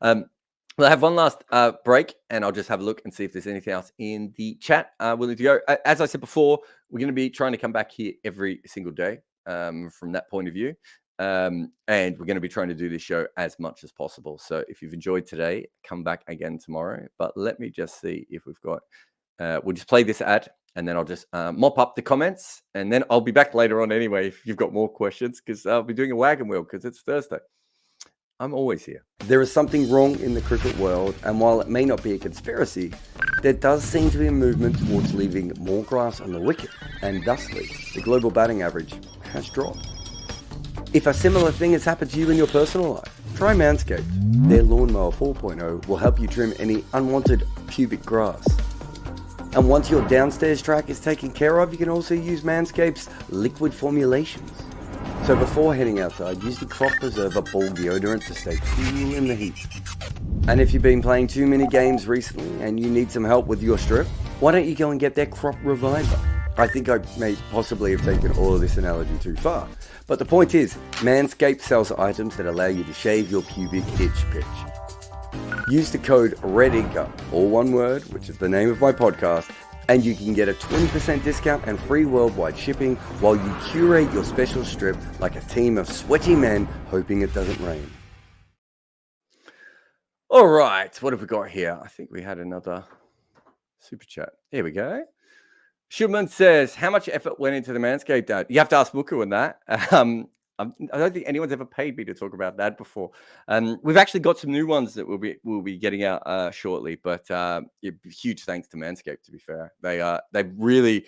We'll have one last break, and I'll just have a look and see if there's anything else in the chat willing to go. As I said before, we're going to be trying to come back here every single day from that point of view. And we're going to be trying to do this show as much as possible. So if you've enjoyed today, come back again tomorrow. But let me just see if we've got... we'll just play this ad, and then I'll just mop up the comments, and then I'll be back later on anyway if you've got more questions, because I'll be doing a wagon wheel because it's Thursday. I'm always here. There is something wrong in the cricket world, and while it may not be a conspiracy, there does seem to be a movement towards leaving more grass on the wicket, and thusly, the global batting average has dropped. If a similar thing has happened to you in your personal life, try Manscaped. Their Lawnmower 4.0 will help you trim any unwanted pubic grass. And once your downstairs track is taken care of, you can also use Manscaped's liquid formulations. So before heading outside, use the Crop Preserver Ball Deodorant to stay cool in the heat. And if you've been playing too many games recently and you need some help with your strip, why don't you go and get their Crop Reviver? I think I may possibly have taken all of this analogy too far. But the point is, Manscaped sells items that allow you to shave your pubic itch pitch. Use the code REDINKER, all one word, which is the name of my podcast, and you can get a 20% discount and free worldwide shipping while you curate your special strip like a team of sweaty men hoping it doesn't rain. All right, what have we got here? I think we had another super chat. Here we go. Shubman says, how much effort went into the Manscaped ad? You have to ask Muku on that. I don't think anyone's ever paid me to talk about that before. We've actually got some new ones that we'll be getting out shortly. But huge thanks to Manscaped. To be fair, they really,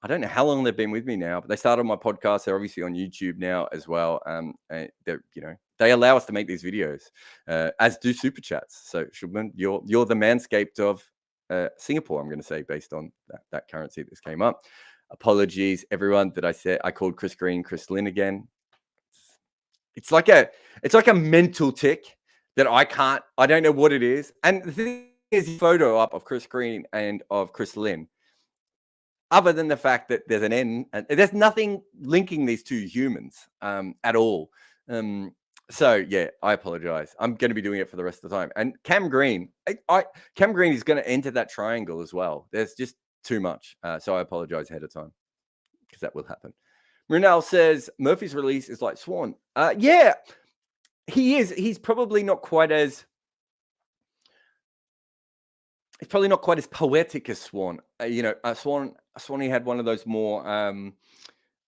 I don't know how long they've been with me now, but they started my podcast. They're obviously on YouTube now as well. They allow us to make these videos, as do super chats. So Shubman, you're the Manscaped of Singapore. I'm going to say based on that currency that came up. Apologies, everyone, that I called Chris Green Chris Lynn again. It's like a mental tick that I don't know what it is. And the thing is, a photo up of Chris Green and of Chris Lynn, other than the fact that there's an N, and there's nothing linking these two humans at all. So yeah, I apologize. I'm going to be doing it for the rest of the time. And Cam Green, Cam Green is going to enter that triangle as well. There's just too much. So I apologize ahead of time, because that will happen. Brunel says Murphy's release is like Swan. Yeah, he is. He's probably not quite as. It's probably not quite as poetic as Swan. Swanee had one of those more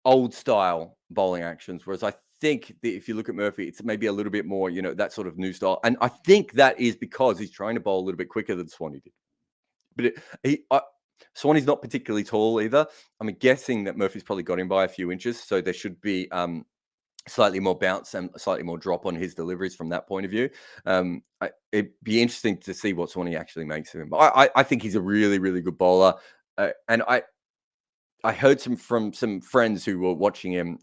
old style bowling actions, whereas I think that if you look at Murphy, it's maybe a little bit more, that sort of new style. And I think that is because he's trying to bowl a little bit quicker than Swanee did. But Swanee's not particularly tall either. I'm guessing that Murphy's probably got him by a few inches, so there should be slightly more bounce and slightly more drop on his deliveries from that point of view. It'd be interesting to see what Swanee actually makes of him. But I think he's a really, really good bowler. And I heard from some friends who were watching him,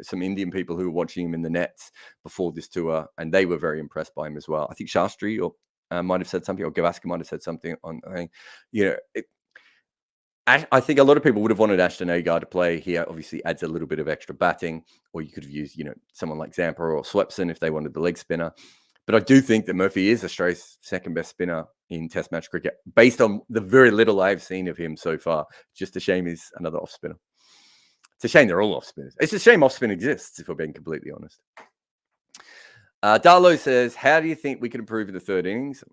some Indian people who were watching him in the nets before this tour, and they were very impressed by him as well. I think Shastri might have said something, or Gavaskar might have said something on, I think a lot of people would have wanted Ashton Agar to play here. Obviously, adds a little bit of extra batting, or you could have used, someone like Zampa or Swepson if they wanted the leg spinner. But I do think that Murphy is Australia's second best spinner in Test match cricket, based on the very little I've seen of him so far. Just a shame he's another off spinner. It's a shame they're all off spinners. It's a shame off spin exists, if we're being completely honest. Darlow says, how do you think we can improve in the third innings?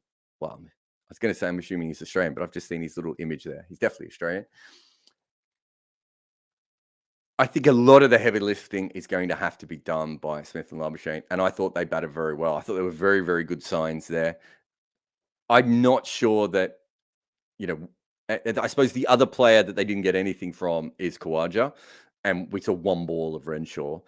Well, I was going to say I'm assuming he's Australian, but I've just seen his little image there. He's definitely Australian. I think a lot of the heavy lifting is going to have to be done by Smith and Labuschagne, and I thought they batted very well. I thought there were very, very good signs there. I'm not sure that, I suppose the other player that they didn't get anything from is Khawaja, and we saw one ball of Renshaw.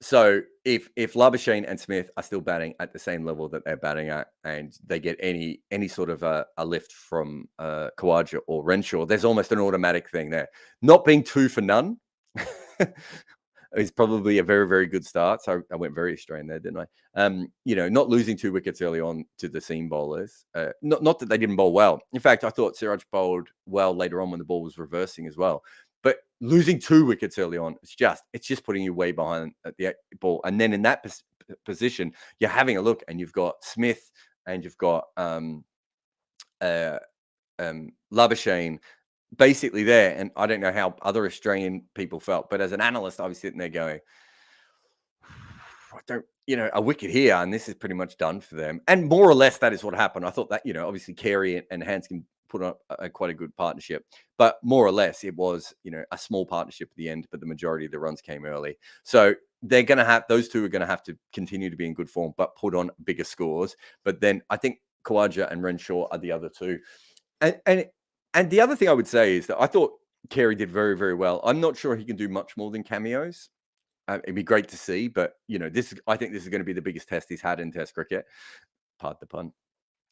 So if Labuschagne and Smith are still batting at the same level that they're batting at, and they get any sort of a lift from Khawaja or Renshaw, there's almost an automatic thing there. Not being 2 for none is probably a very, very good start. So I went very Australian there, didn't I? Not losing 2 wickets early on to the seam bowlers. Not that they didn't bowl well. In fact, I thought Siraj bowled well later on when the ball was reversing as well. But losing 2 wickets early on, it's just putting you way behind at the ball. And then in that position, you're having a look, and you've got Smith and you've got Labuschagne basically there. And I don't know how other Australian people felt, but as an analyst, I was sitting there going, a wicket here, and this is pretty much done for them. And more or less, that is what happened. I thought that, obviously Carey and Hanscom put on quite a good partnership, but more or less it was, a small partnership at the end, but the majority of the runs came early. So they're going to have, those two are going to have to continue to be in good form, but put on bigger scores. But then I think Khawaja and Renshaw are the other two. And the other thing I would say is that I thought Carey did very, very well. I'm not sure he can do much more than cameos. It'd be great to see, but I think this is going to be the biggest test he's had in Test cricket. Pardon the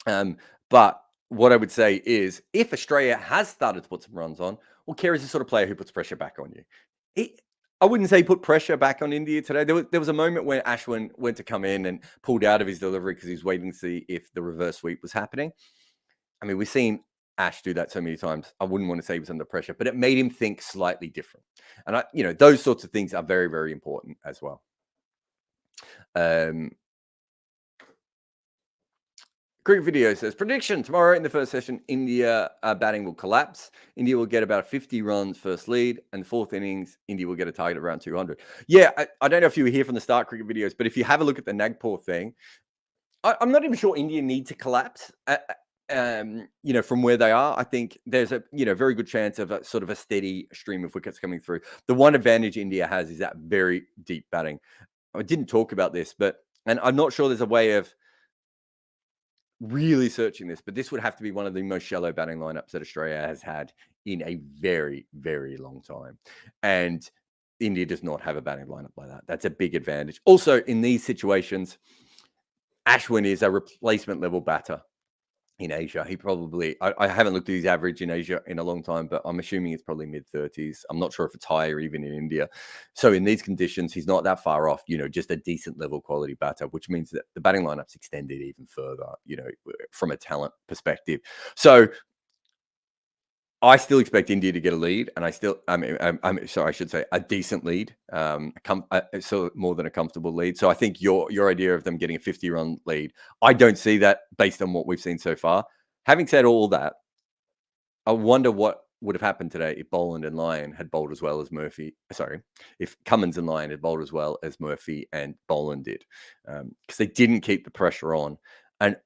pun. But what I would say is, if Australia has started to put some runs on, well, Carey's the sort of player who puts pressure back on you. I wouldn't say he put pressure back on India today. There was a moment where Ashwin went to come in and pulled out of his delivery because he was waiting to see if the reverse sweep was happening. I mean, we've seen Ash do that so many times. I wouldn't want to say he was under pressure, but it made him think slightly different. And those sorts of things are very, very important as well. Cricket Video says, prediction tomorrow in the first session, India batting will collapse. India will get about 50 runs first lead, and the fourth innings, India will get a target around 200. Yeah, I don't know if you were here from the start, Cricket Videos, but if you have a look at the Nagpur thing, I'm not even sure India need to collapse. From where they are, I think there's a very good chance of a sort of a steady stream of wickets coming through. The one advantage India has is that very deep batting. I didn't talk about this, and I'm not sure there's a way of really searching this, but this would have to be one of the most shallow batting lineups that Australia has had in a very, very long time. And India does not have a batting lineup like that. That's a big advantage. Also, in these situations, Ashwin is a replacement level batter in Asia. He probably, I haven't looked at his average in Asia in a long time, but I'm assuming it's probably mid-30s. I'm not sure if it's higher even in India. So in these conditions, he's not that far off, just a decent level quality batter, which means that the batting lineup's extended even further, from a talent perspective. So I still expect India to get a lead, and I should say a decent lead, so more than a comfortable lead. So I think your idea of them getting a 50-run lead, I don't see that based on what we've seen so far. Having said all that, I wonder what would have happened today if Boland and Lyon had bowled as well as Murphy. Sorry, if Cummins and Lyon had bowled as well as Murphy and Boland did, because they didn't keep the pressure on. And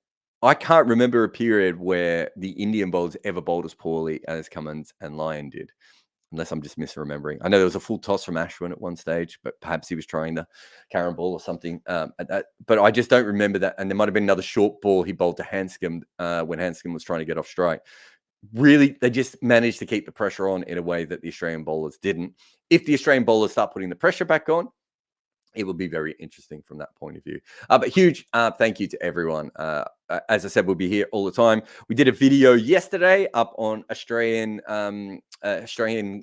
I can't remember a period where the Indian bowlers ever bowled as poorly as Cummins and Lyon did, unless I'm just misremembering. I know there was a full toss from Ashwin at one stage, but perhaps he was trying the Karen ball or something at that. But I just don't remember that. And there might have been another short ball he bowled to Hanscom when Hanscom was trying to get off strike. Really, they just managed to keep the pressure on in a way that the Australian bowlers didn't. If the Australian bowlers start putting the pressure back on, it will be very interesting from that point of view. But huge thank you to everyone. As I said, we'll be here all the time. We did a video yesterday up on Australian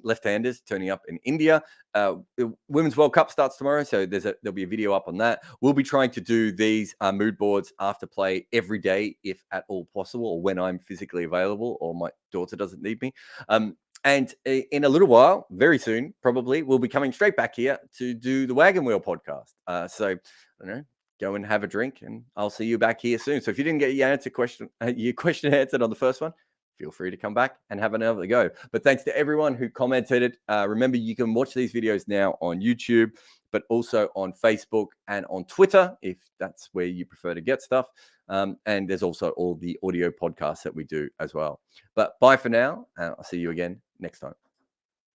left-handers turning up in India. The Women's World Cup starts tomorrow, so there'll be a video up on that. We'll be trying to do these mood boards after play every day, if at all possible, or when I'm physically available or my daughter doesn't need me. And in a little while, very soon, probably, we'll be coming straight back here to do the Wagon Wheel podcast. So, I don't know, go and have a drink, and I'll see you back here soon. So if you didn't get your question answered on the first one, feel free to come back and have another go. But thanks to everyone who commented. Remember, you can watch these videos now on YouTube, but also on Facebook and on Twitter, if that's where you prefer to get stuff. And there's also all the audio podcasts that we do as well. But bye for now. I'll see you again next time.